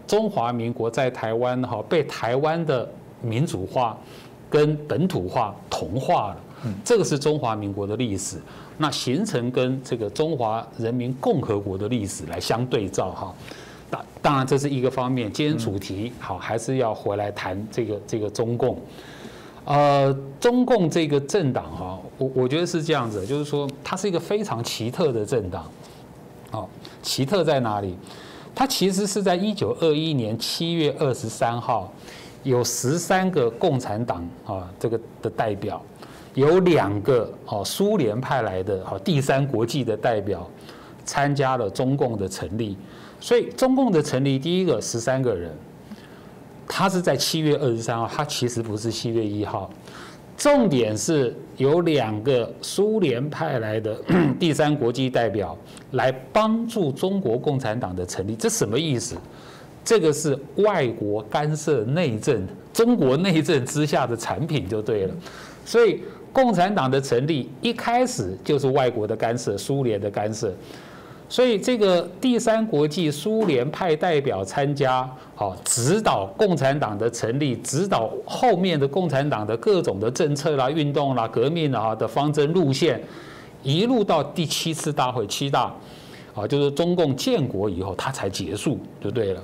中华民国在台湾被台湾的民主化跟本土化同化了。这个是中华民国的历史，那形成跟这个中华人民共和国的历史来相对照当然这是一个方面。今天主题还是要回来谈这个中共。中共这个政党哈，我觉得是这样子，就是说它是一个非常奇特的政党。好，奇特在哪里？它其实是在1921年7月23号，有13个共产党这个的代表，有2个苏联派来的第三国际的代表参加了中共的成立。所以中共的成立，第一个13个人。他是在7月23号，他其实不是7月1号。重点是有2个苏联派来的第三国际代表来帮助中国共产党的成立，这什么意思？这个是外国干涉内政，中国内政之下的产品就对了。所以共产党的成立一开始就是外国的干涉，苏联的干涉。所以这个第三国际苏联派代表参加，指导共产党的成立，指导后面的共产党的各种的政策啦、运动啦、革命啦的方针路线，一路到第7次大会7大，就是中共建国以后，它才结束就对了。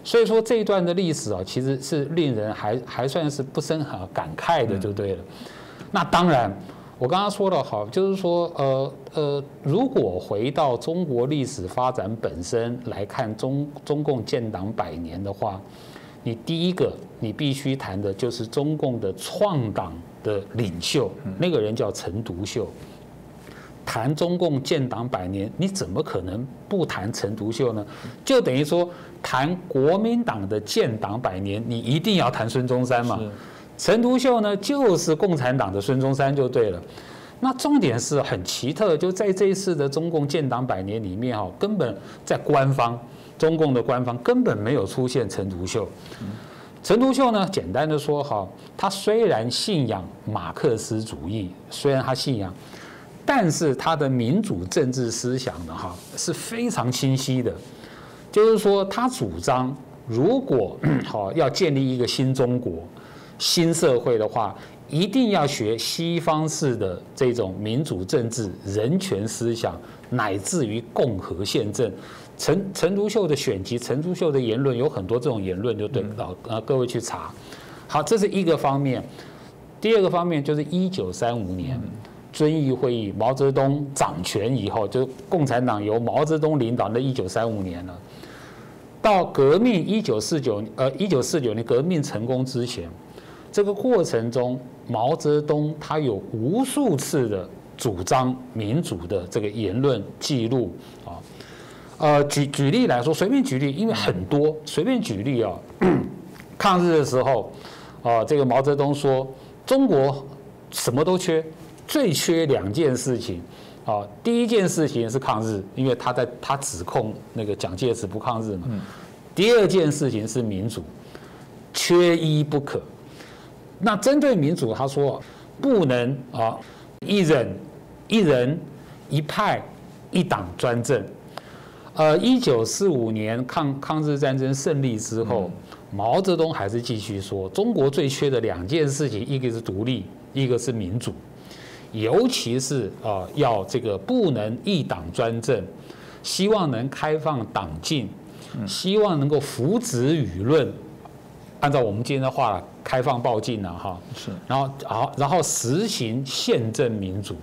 所以说这一段的历史其实是令人还算是不胜感慨的就对了。那当然。我刚刚说的好，就是说，如果回到中国历史发展本身来看中共建党100年的话，你第一个你必须谈的就是中共的创党的领袖，那个人叫陈独秀。谈中共建党100年，你怎么可能不谈陈独秀呢？就等于说谈国民党的建党100年，你一定要谈孙中山嘛。陈独秀呢，就是共产党的孙中山就对了。那重点是很奇特，就在这一次的中共建党100年里面根本在中共的官方根本没有出现陈独秀。陈独秀呢，简单的说他虽然信仰马克思主义，但是他的民主政治思想呢是非常清晰的，就是说他主张如果要建立一个新中国。新社会的话，一定要学西方式的这种民主政治、人权思想，乃至于共和宪政。陈独秀的选集、陈独秀的言论有很多这种言论，就对了。各位去查。好，这是一个方面。第二个方面就是1935年遵义会议，毛泽东掌权以后，就共产党由毛泽东领导的1935年了。到革命1949年革命成功之前。这个过程中，毛泽东他有无数次的主张民主的这个言论记录举例来说，随便举例，因为很多，随便举例抗日的时候这个毛泽东说中国什么都缺，最缺2件事情第一件事情是抗日，因为他指控那个蒋介石不抗日嘛。第2件事情是民主，缺一不可。那针对民主，他说不能一人一派一党专政。1945年抗日战争胜利之后，毛泽东还是继续说，中国最缺的2件事情，一个是独立，一个是民主，尤其是要这个不能一党专政，希望能开放党禁，希望能够扶植舆论。按照我们今天的话，开放报禁是，然后实行宪政民主，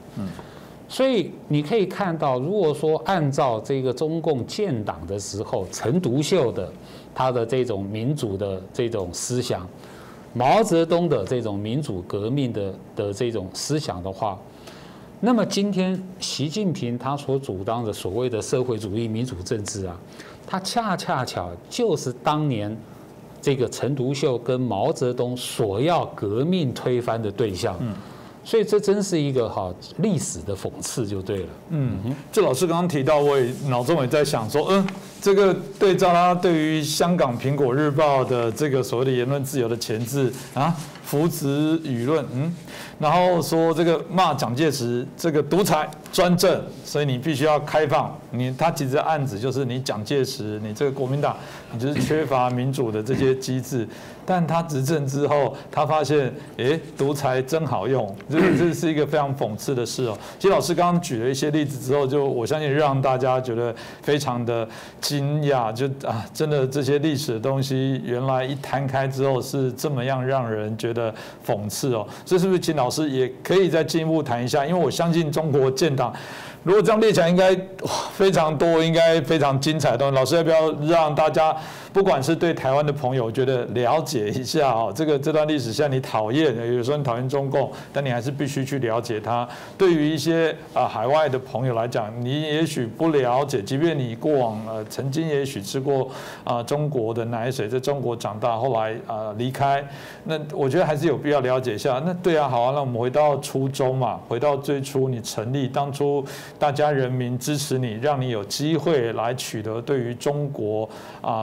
所以你可以看到，如果说按照这个中共建党的时候，陈独秀的他的这种民主的这种思想，毛泽东的这种民主革命的这种思想的话，那么今天习近平他所主张的所谓的社会主义民主政治他恰巧就是当年。这个陈独秀跟毛泽东所要革命推翻的对象，所以这真是一个历史的讽刺就对了。这老师刚刚提到，我也脑中也在想说，这个对照他对于香港《苹果日报》的这个所谓的言论自由的钳制扶植舆论，然后说这个骂蒋介石这个独裁专政，所以你必须要开放。他其实案子就是你蒋介石，你这个国民党，你就是缺乏民主的这些机制。但他执政之后，他发现，独裁真好用，这是一个非常讽刺的事哦。其实老师刚刚举了一些例子之后，我相信让大家觉得非常的惊讶，真的这些历史的东西，原来一摊开之后是这么样让人觉得讽刺哦。这是不是请老师也可以再进一步谈一下？因为我相信中国建党，如果这样列起来，应该非常多，应该非常精彩的东西。老师要不要让大家，不管是对台湾的朋友，觉得了解一下哦，这段历史，像你讨厌，有时候你讨厌中共，但你还是必须去了解它。对于一些海外的朋友来讲，你也许不了解，即便你过往曾经也许吃过中国的奶水，在中国长大，后来离开，那我觉得还是有必要了解一下。那对啊，好啊，那我们回到初衷嘛，回到最初你成立当初。大家人民支持你，让你有机会来取得对于中国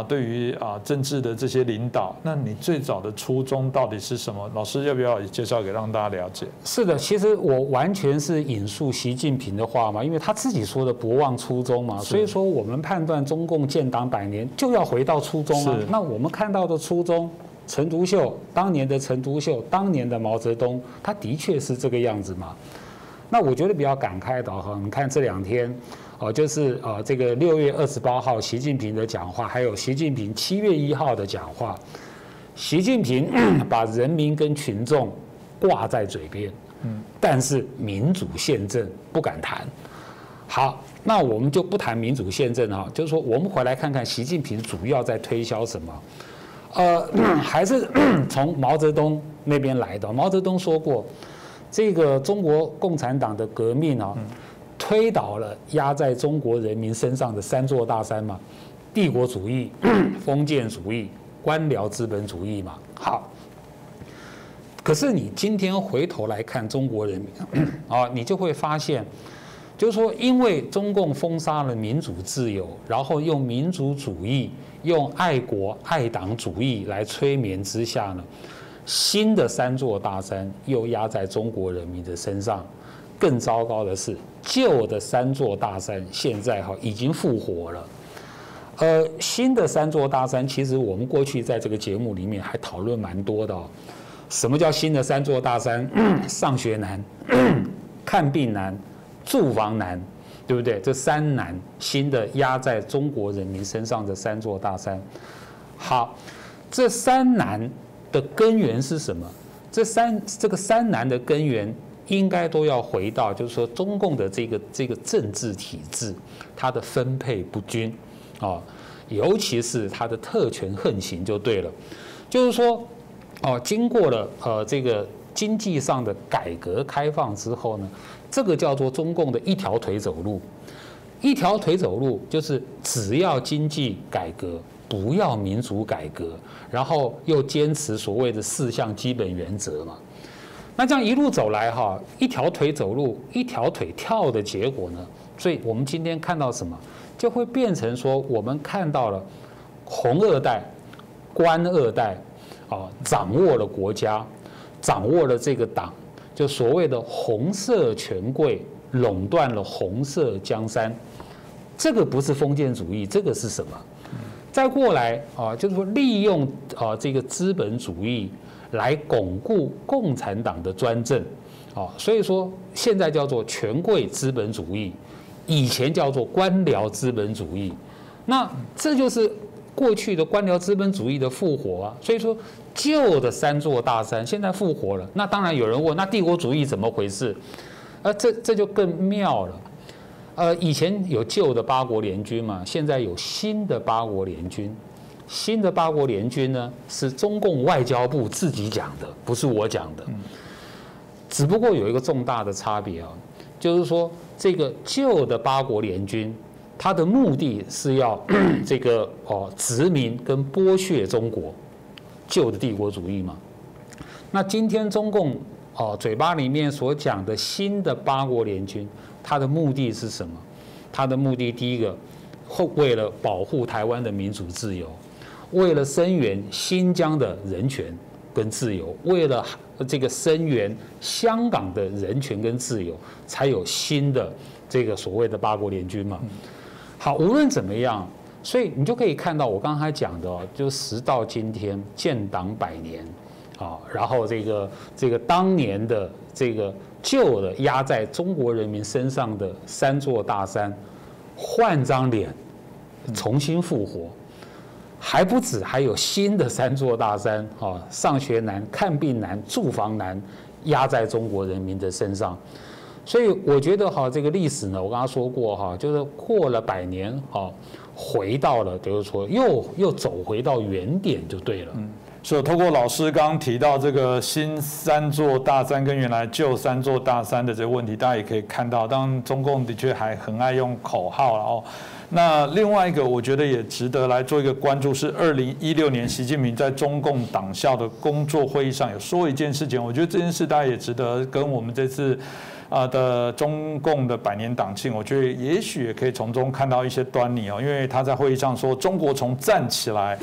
对于政治的这些领导。那你最早的初衷到底是什么？老师要不要也介绍给让大家了解？是的，其实我完全是引述习近平的话嘛，因为他自己说的不忘初衷嘛，所以说我们判断中共建党100年就要回到初衷啊。那我们看到的初衷，陈独秀当年的陈独秀，当年的毛泽东，他的确是这个样子嘛。那我觉得比较感慨的哈，你看这2天，就是这个6月28号习近平的讲话，还有习近平7月1号的讲话，习近平把人民跟群众挂在嘴边，但是民主宪政不敢谈。好，那我们就不谈民主宪政哈，就是说我们回来看看习近平主要在推销什么，还是从毛泽东那边来的。毛泽东说过。这个中国共产党的革命推倒了压在中国人民身上的3座大山嘛，帝国主义、封建主义、官僚资本主义嘛。好，可是你今天回头来看中国人民你就会发现，就是说，因为中共封杀了民主自由，然后用民族主义、用爱国爱党主义来催眠之下呢。新的3座大山又压在中国人民的身上，更糟糕的是，旧的3座大山现在已经复活了。新的3座大山，其实我们过去在这个节目里面还讨论蛮多的。什么叫新的3座大山？上学难、看病难、住房难，对不对？这3难，新的压在中国人民身上的3座大山。好，这3难。的根源是什么？这个3难的根源应该都要回到，就是说中共的这个政治体制，它的分配不均尤其是它的特权横行就对了。就是说经过了这个经济上的改革开放之后呢，这个叫做中共的一条腿走路。一条腿走路就是只要经济改革。不要民主改革，然后又坚持所谓的4项基本原则嘛。那这样一路走来一条腿走路，一条腿跳的结果呢？所以我们今天看到什么，就会变成说，我们看到了红2代、官2代掌握了国家，掌握了这个党，就所谓的红色权贵垄断了红色江山。这个不是封建主义，这个是什么？再过来就是说利用这个资本主义来巩固共产党的专政所以说现在叫做权贵资本主义，以前叫做官僚资本主义。那这就是过去的官僚资本主义的复活啊。所以说旧的3座大山现在复活了。那当然有人问，那帝国主义怎么回事？这就更妙了。以前有旧的8国联军嘛，现在有新的8国联军。新的8国联军呢，是中共外交部自己讲的，不是我讲的。只不过有一个重大的差别就是说这个旧的8国联军，它的目的是要这个殖民跟剥削中国，旧的帝国主义嘛。那今天中共嘴巴里面所讲的新的8国联军，它的目的是什么？它的目的第一个，为了保护台湾的民主自由，为了声援新疆的人权跟自由，为了这个声援香港的人权跟自由，才有新的这个所谓的八国联军嘛。好，无论怎么样，所以你就可以看到我刚才讲的，就时到今天建党100年，啊，然后这个当年的这个旧的压在中国人民身上的3座大山，换张脸，重新复活。还不止，还有新的3座大山啊，上学难、看病难、住房难，压在中国人民的身上。所以我觉得哈，这个历史呢，我刚刚说过哈，就是过了100年哈，回到了，就是说又走回到原点就对了。是透过老师刚刚提到这个新3座大山跟原来旧3座大山的这个问题，大家也可以看到，当然中共的确还很爱用口号了哦。那另外一个，我觉得也值得来做一个关注，是2016年习近平在中共党校的工作会议上有说一件事情，我觉得这件事大家也值得跟我们这次的中共的100年党庆，我觉得也许也可以从中看到一些端倪哦。因为他在会议上说，中国从站起来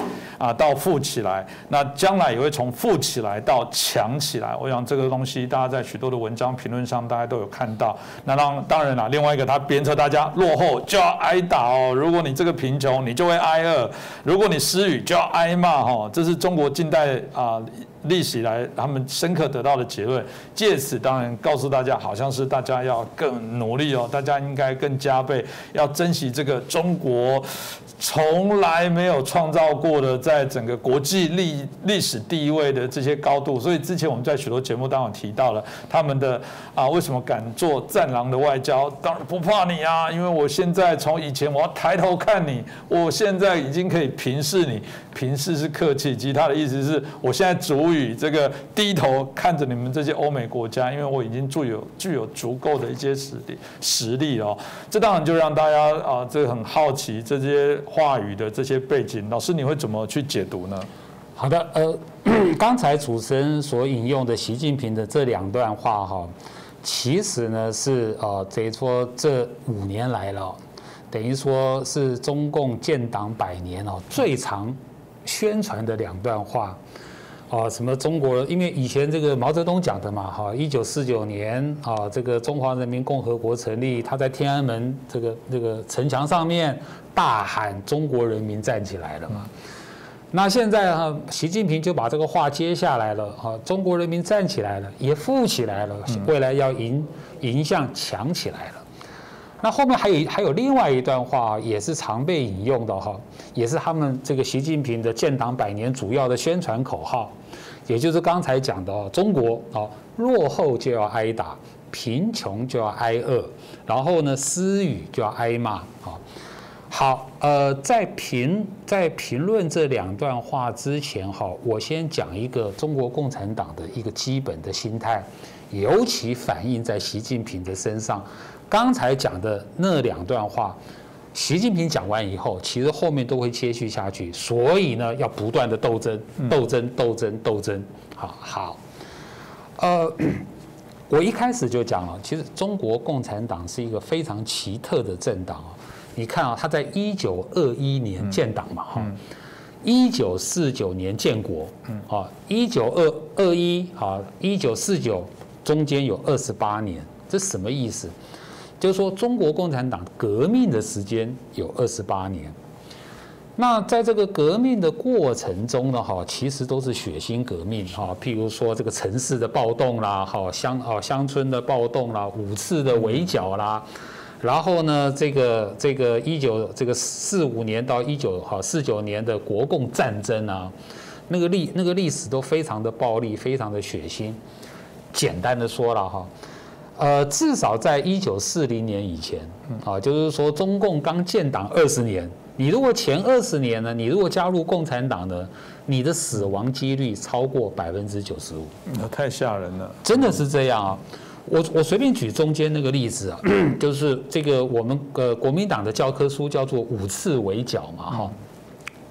到富起来，那将来也会从富起来到强起来。我想这个东西大家在许多的文章评论上大家都有看到。那当然啦，另外一个他鞭策大家落后就要挨打哦，如果你这个贫穷，你就会挨饿；如果你失语，就要挨骂哈。这是中国近代历史以来他们深刻得到的结论。借此当然告诉大家，好像是大家要更努力哦，大家应该更加倍要珍惜这个中国从来没有创造过的在整个国际历史地位的这些高度。所以之前我们在许多节目当中提到了他们的为什么敢做战狼的外交？当然不怕你啊，因为我现在从以前我要抬头看你，我现在已经可以平视你。平视是客气，其实他的意思是我现在主语这个低头看着你们这些欧美国家，因为我已经具有足够的一些实力了。这当然就让大家这个很好奇这些话语的这些背景。老师，你会怎么去解读呢？好的，刚才主持人所引用的习近平的这2段话哈，其实呢是等于说这5年来了，等于说是中共建党100年最长宣传的2段话。什么中国？因为以前这个毛泽东讲的嘛，1949年这个中华人民共和国成立，他在天安门这个城墙上面大喊"中国人民站起来了"嘛。那现在习近平就把这个话接下来了中国人民站起来了，也富起来了，未来要迎向强起来了。那后面还有另外一段话，也是常被引用的也是他们这个习近平的建党100年主要的宣传口号，也就是刚才讲的中国落后就要挨打，贫穷就要挨饿，然后呢失语就要挨骂好，在评论这2段话之前我先讲一个中国共产党的一个基本的心态，尤其反映在习近平的身上。刚才讲的那2段话，习近平讲完以后，其实后面都会接续下去，所以呢，要不断的斗争。好，我一开始就讲了，其实中国共产党是一个非常奇特的政党你看他在1921年建党嘛1949年建国19211949中间有28年，这什么意思？就是说，中国共产党革命的时间有28年。那在这个革命的过程中呢，其实都是血腥革命譬如说这个城市的暴动啦，乡村的暴动啦，5次的围剿啦，然后呢，这个45年到49年的国共战争啊，那个历史都非常的暴力，非常的血腥。简单的说了至少在1940年以前就是说中共刚建党20年，你如果前20年呢，你如果加入共产党呢，你的死亡几率超过95%，那太吓人了，真的是这样我随便举中间那个例子就是这个我们国民党的教科书叫做5次围剿嘛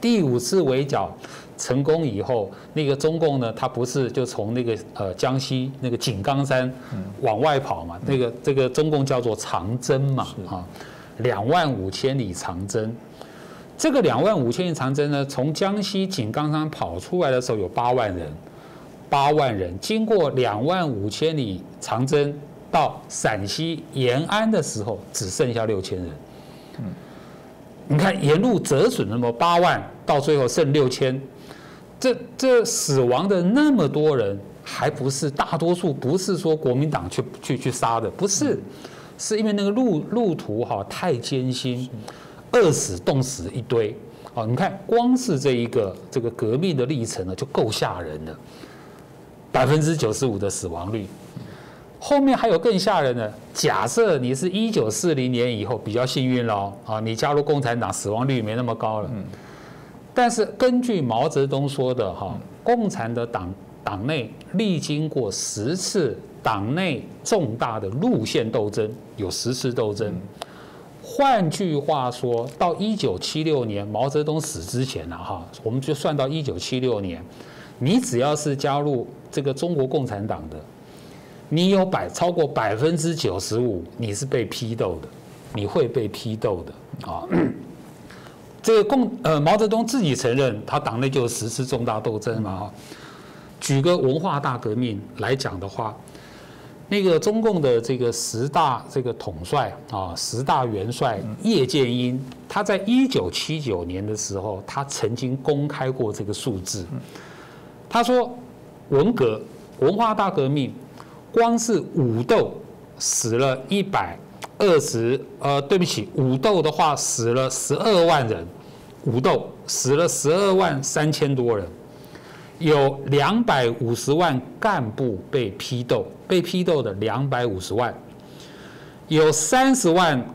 第5次围剿成功以后，那个中共呢，他不是就从那个江西那个井冈山往外跑嘛？这个中共叫做长征嘛，25000里长征。这个25000里长征呢，从江西井冈山跑出来的时候有8万人，经过25000里长征到陕西延安的时候，只剩下6000人。你看沿路折损那么8万，到最后剩6000，这死亡的那么多人，还不是大多数，不是说国民党去杀的，不是，是因为那个路途太艰辛，饿死冻死一堆。你看光是这个革命的历程呢，就够吓人了，95%的死亡率。后面还有更吓人的，假设你是1940年以后比较幸运了你加入共产党，死亡率没那么高了。但是根据毛泽东说的共产的党内历经过10次党内重大的路线斗争，有10次斗争。换句话说，到1976年毛泽东死之前我们就算到1976年，你只要是加入这个中国共产党的，你有超过95%，你是被批斗的，你会被批斗的这个毛泽东自己承认，他党内就有10次重大斗争嘛举个文化大革命来讲的话，那个中共的这个10大这个统帅10大元帅叶剑英，他在1979年的时候，他曾经公开过这个数字。他说，文化大革命，光是武斗死了对不起，武斗的话死了12万人，武斗死了12万3000多人。有250万干部被批斗，被批斗的250万，有30万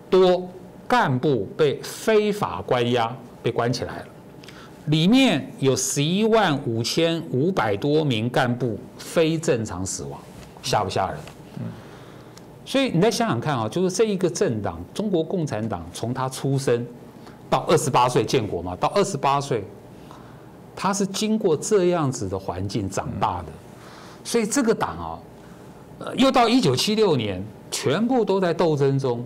多干部被非法关押，被关起来了。里面有11万5500多名干部非正常死亡，吓不吓人？所以你再想想看就是这一个政党，中国共产党从他出生到28岁建国嘛，到28岁。他是经过这样子的环境长大的，所以这个党又到1976年，全部都在斗争中，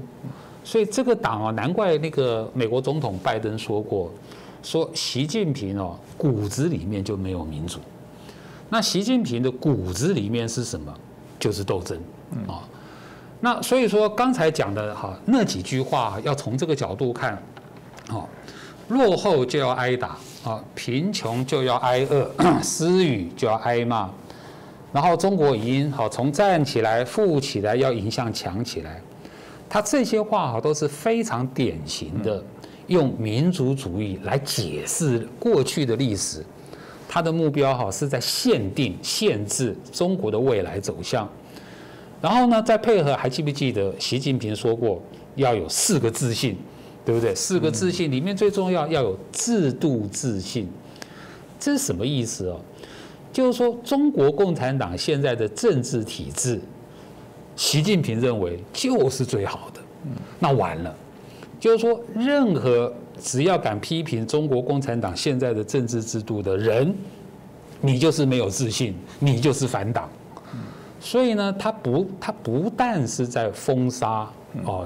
所以这个党难怪那个美国总统拜登说过，说习近平骨子里面就没有民主。那习近平的骨子里面是什么？就是斗争那所以说刚才讲的那几句话，要从这个角度看落后就要挨打贫穷就要挨饿，失语就要挨骂，然后中国已经从站起来、富起来要迎向强起来，他这些话都是非常典型的用民族主义来解释过去的历史，他的目标是在限制中国的未来走向。然后呢，再配合，还记不记得习近平说过要有4个自信？对不对？4个自信里面最重要要有制度自信，这是什么意思就是说，中国共产党现在的政治体制，习近平认为就是最好的。那完了，就是说，任何只要敢批评中国共产党现在的政治制度的人，你就是没有自信，你就是反党。所以呢，他不但是在封杀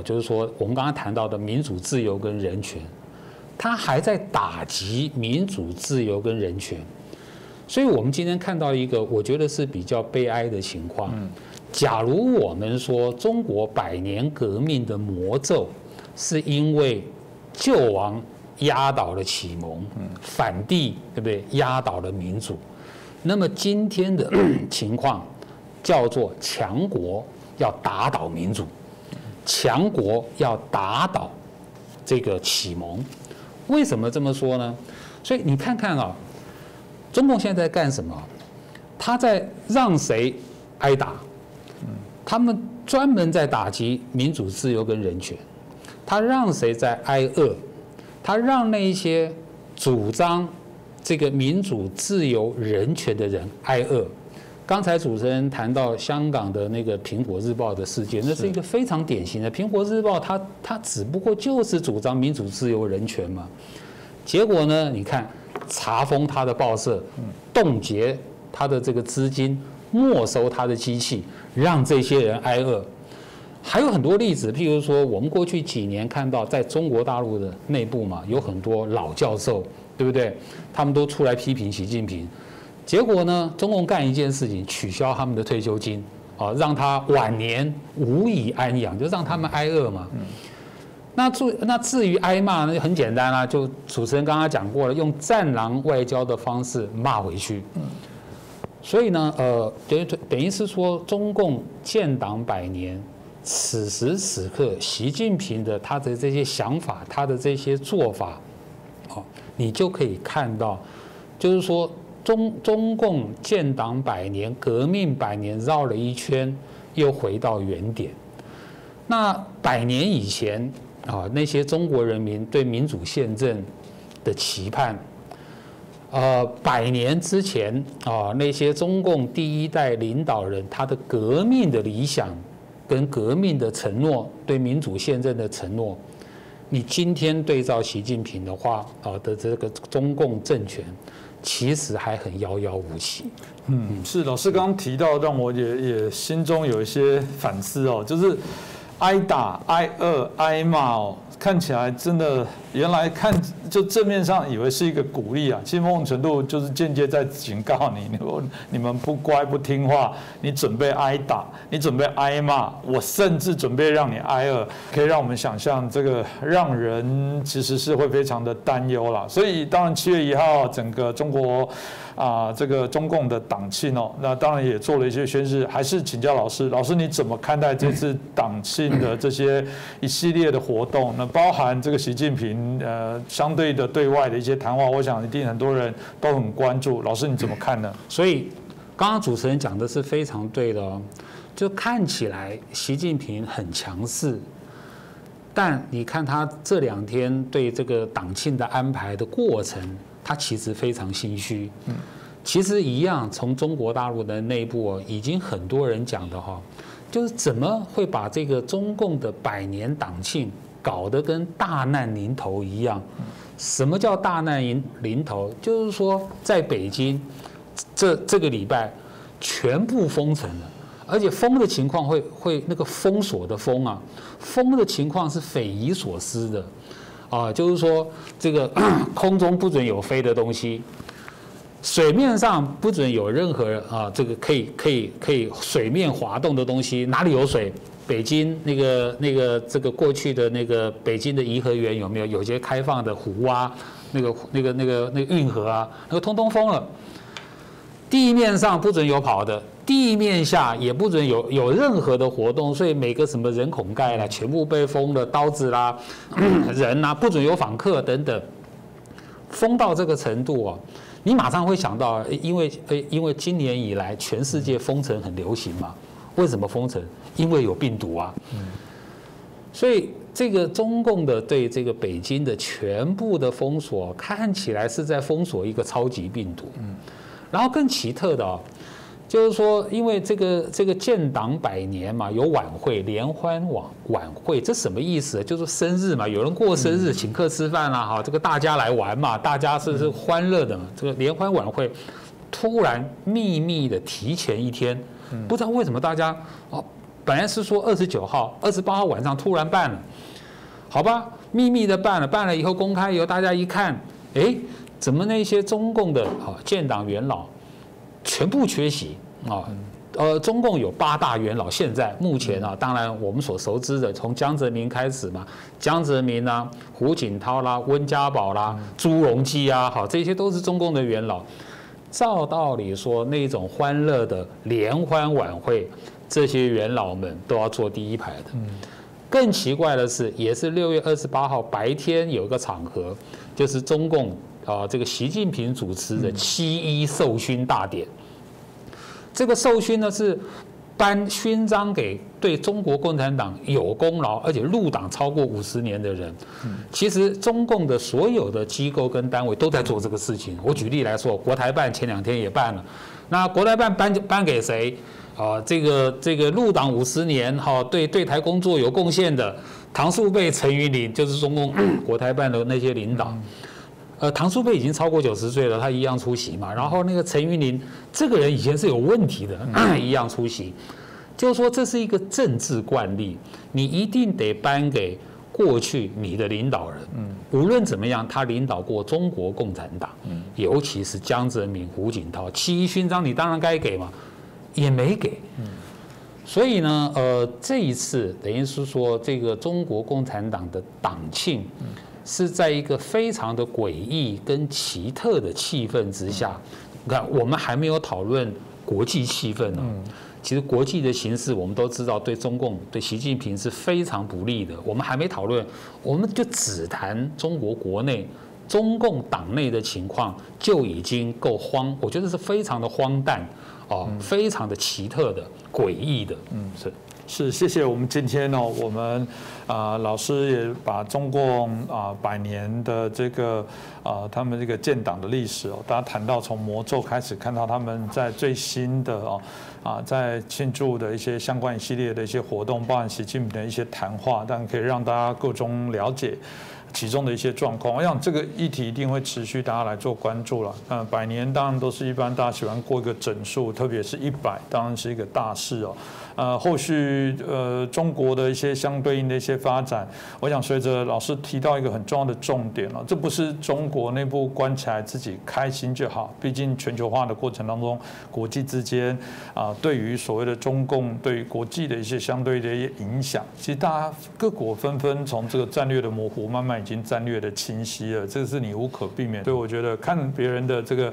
就是说我们刚刚谈到的民主自由跟人权，他还在打击民主自由跟人权。所以我们今天看到一个我觉得是比较悲哀的情况。假如我们说中国100年革命的魔咒是因为救亡压倒了启蒙，反帝对不对？压倒了民主，那么今天的情况叫做强国要打倒民主，强国要打倒这个启蒙。为什么这么说呢？所以你看看中共现在在干什么？他在让谁挨打？他们专门在打击民主自由跟人权。他让谁在挨饿？他让那一些主张这个民主自由人权的人挨饿。刚才主持人谈到香港的那个《苹果日报》的事件，那是一个非常典型的。《苹果日报》它只不过就是主张民主自由人权嘛，结果呢，你看查封他的报社，冻结他的这个资金，没收他的机器，让这些人挨饿。还有很多例子，譬如说我们过去几年看到，在中国大陆的内部嘛，有很多老教授，对不对？他们都出来批评习近平。结果呢，中共干一件事情，取消他们的退休金，让他晚年无以安养，就让他们挨饿嘛。那至于挨骂，那就很简单啦，就主持人刚刚讲过了，用战狼外交的方式骂回去。所以呢，等于是说，中共建党100年，此时此刻，习近平的他的这些想法，他的这些做法，你就可以看到，就是说中共建党100年，革命100年，绕了一圈，又回到原点。那100年以前那些中国人民对民主宪政的期盼，100年之前那些中共第一代领导人他的革命的理想跟革命的承诺，对民主宪政的承诺，你今天对照习近平的话的这个中共政权，其实还很遥遥无期。是老师刚刚提到，让我也心中有一些反思就是挨打、挨饿、挨骂看起来真的，原来看就正面上以为是一个鼓励啊，其实某种程度就是间接在警告你们不乖不听话，你准备挨打，你准备挨骂，我甚至准备让你挨饿，可以让我们想象这个让人其实是会非常的担忧啦。所以当然7月1号整个中国这个中共的党庆那当然也做了一些宣示，还是请教老师你怎么看待这次党庆的这些一系列的活动？那包含这个习近平相对的对外的一些谈话，我想一定很多人都很关注。老师你怎么看呢？所以刚刚主持人讲的是非常对的就看起来习近平很强势，但你看他这2天对这个党庆的安排的过程，他其实非常心虚。其实一样，从中国大陆的内部已经很多人讲的就是怎么会把这个中共的100年党庆搞得跟大难临头一样？什么叫大难临头？就是说在北京这个礼拜全部封城了，而且封的情况会那个封锁的封的情况是匪夷所思的就是说这个空中不准有飞的东西，水面上不准有任何这个可以水面滑动的东西。哪里有水？北京那个这个过去的那个北京的颐和园有没有有些开放的湖那个运河那个通通封了。地面上不准有跑的，地面下也不准有任何的活动，所以每个什么人孔盖啦，全部被封了，刀子啦、人不准有访客等等，封到这个程度你马上会想到，因为今年以来全世界封城很流行嘛。为什么封城？因为有病毒所以这个中共的对这个北京的全部的封锁，看起来是在封锁一个超级病毒。然后更奇特的就是说，因为这个建党100年嘛，有晚会、联欢晚会，这什么意思？就是生日嘛，有人过生日，请客吃饭啦，这个大家来玩嘛，大家是欢乐的嘛。这个联欢晚会突然秘密的提前1天。不知道为什么大家本来是说29号、28号晚上突然办了，好吧，秘密的办了以后公开以后，大家一看，怎么那些中共的建党元老全部缺席中共有8大元老，现在目前当然我们所熟知的，从江泽民开始嘛，江泽民胡锦涛啦、温家宝啦、朱镕基这些都是中共的元老。照道理说，那种欢乐的联欢晚会，这些元老们都要坐第一排的。更奇怪的是，也是6月28号白天有一个场合，就是中共这个习近平主持的7.1授勋大典。这个授勋呢是颁勋章给对中国共产党有功劳而且入党超过50年的人。其实中共的所有的机构跟单位都在做这个事情。我举例来说，国台办前2天也办了。那国台办颁给谁？这个入党50年对台工作有贡献的唐树倍、陈云林，就是中共国台办的那些领导。唐树倍已经超过90岁了，他一样出席嘛。然后那个陈云林这个人以前是有问题的，一样出席。就是说这是一个政治惯例，你一定得颁给过去你的领导人。无论怎么样，他领导过中国共产党，尤其是江泽民、胡锦涛，7.1勋章你当然该给嘛，也没给。所以呢，这一次等于是说，这个中国共产党的党庆是在一个非常的诡异跟奇特的气氛之下。你看，我们还没有讨论国际气氛呢。其实国际的形势我们都知道，对中共、对习近平是非常不利的。我们还没讨论，我们就只谈中国国内。中共党内的情况就已经够荒，我觉得是非常的荒诞哦，非常的奇特的、诡异的。是，谢谢我们今天哦，我们老师也把中共100年的这个他们这个建党的历史哦，大家谈到从魔咒开始，看到他们在最新的在庆祝的一些相关一系列的一些活动，包含习近平的一些谈话，但可以让大家各中了解其中的一些状况。我想这个议题一定会持续大家来做关注了。100年当然都是一般大家喜欢过一个整数，特别是100，当然是一个大事哦。后续中国的一些相对应的一些发展，我想随着老师提到一个很重要的重点了，这不是中国内部关起来自己开心就好，毕竟全球化的过程当中，国际之间对于所谓的中共对于国际的一些相对的一些影响，其实大家各国纷纷从这个战略的模糊慢慢已经战略的清晰了，这个是你无可避免。所以我觉得看别人的这个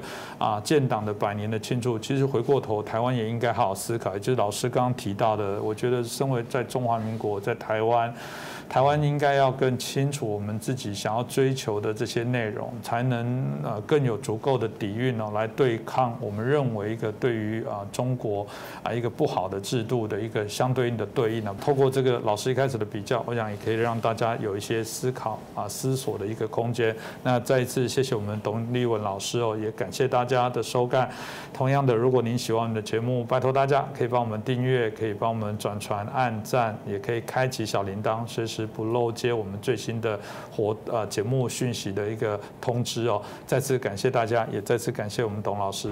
建党的100年的庆祝，其实回过头台湾也应该好好思考，也就是老师刚刚提到的，我觉得身为在中华民国，在台湾应该要更清楚我们自己想要追求的这些内容，才能更有足够的底蕴来对抗我们认为一个对于中国一个不好的制度的一个相对应的对应。透过这个老师一开始的比较，我想也可以让大家有一些思考思索的一个空间。那再一次谢谢我们董立文老师哦，也感谢大家的收看。同样的，如果您喜欢我们的节目，拜托大家可以帮我们订阅，可以帮我们转传、按赞，也可以开启小铃铛，随时不漏接我们最新的节目讯息的一个通知哦。再次感谢大家，也再次感谢我们董老师。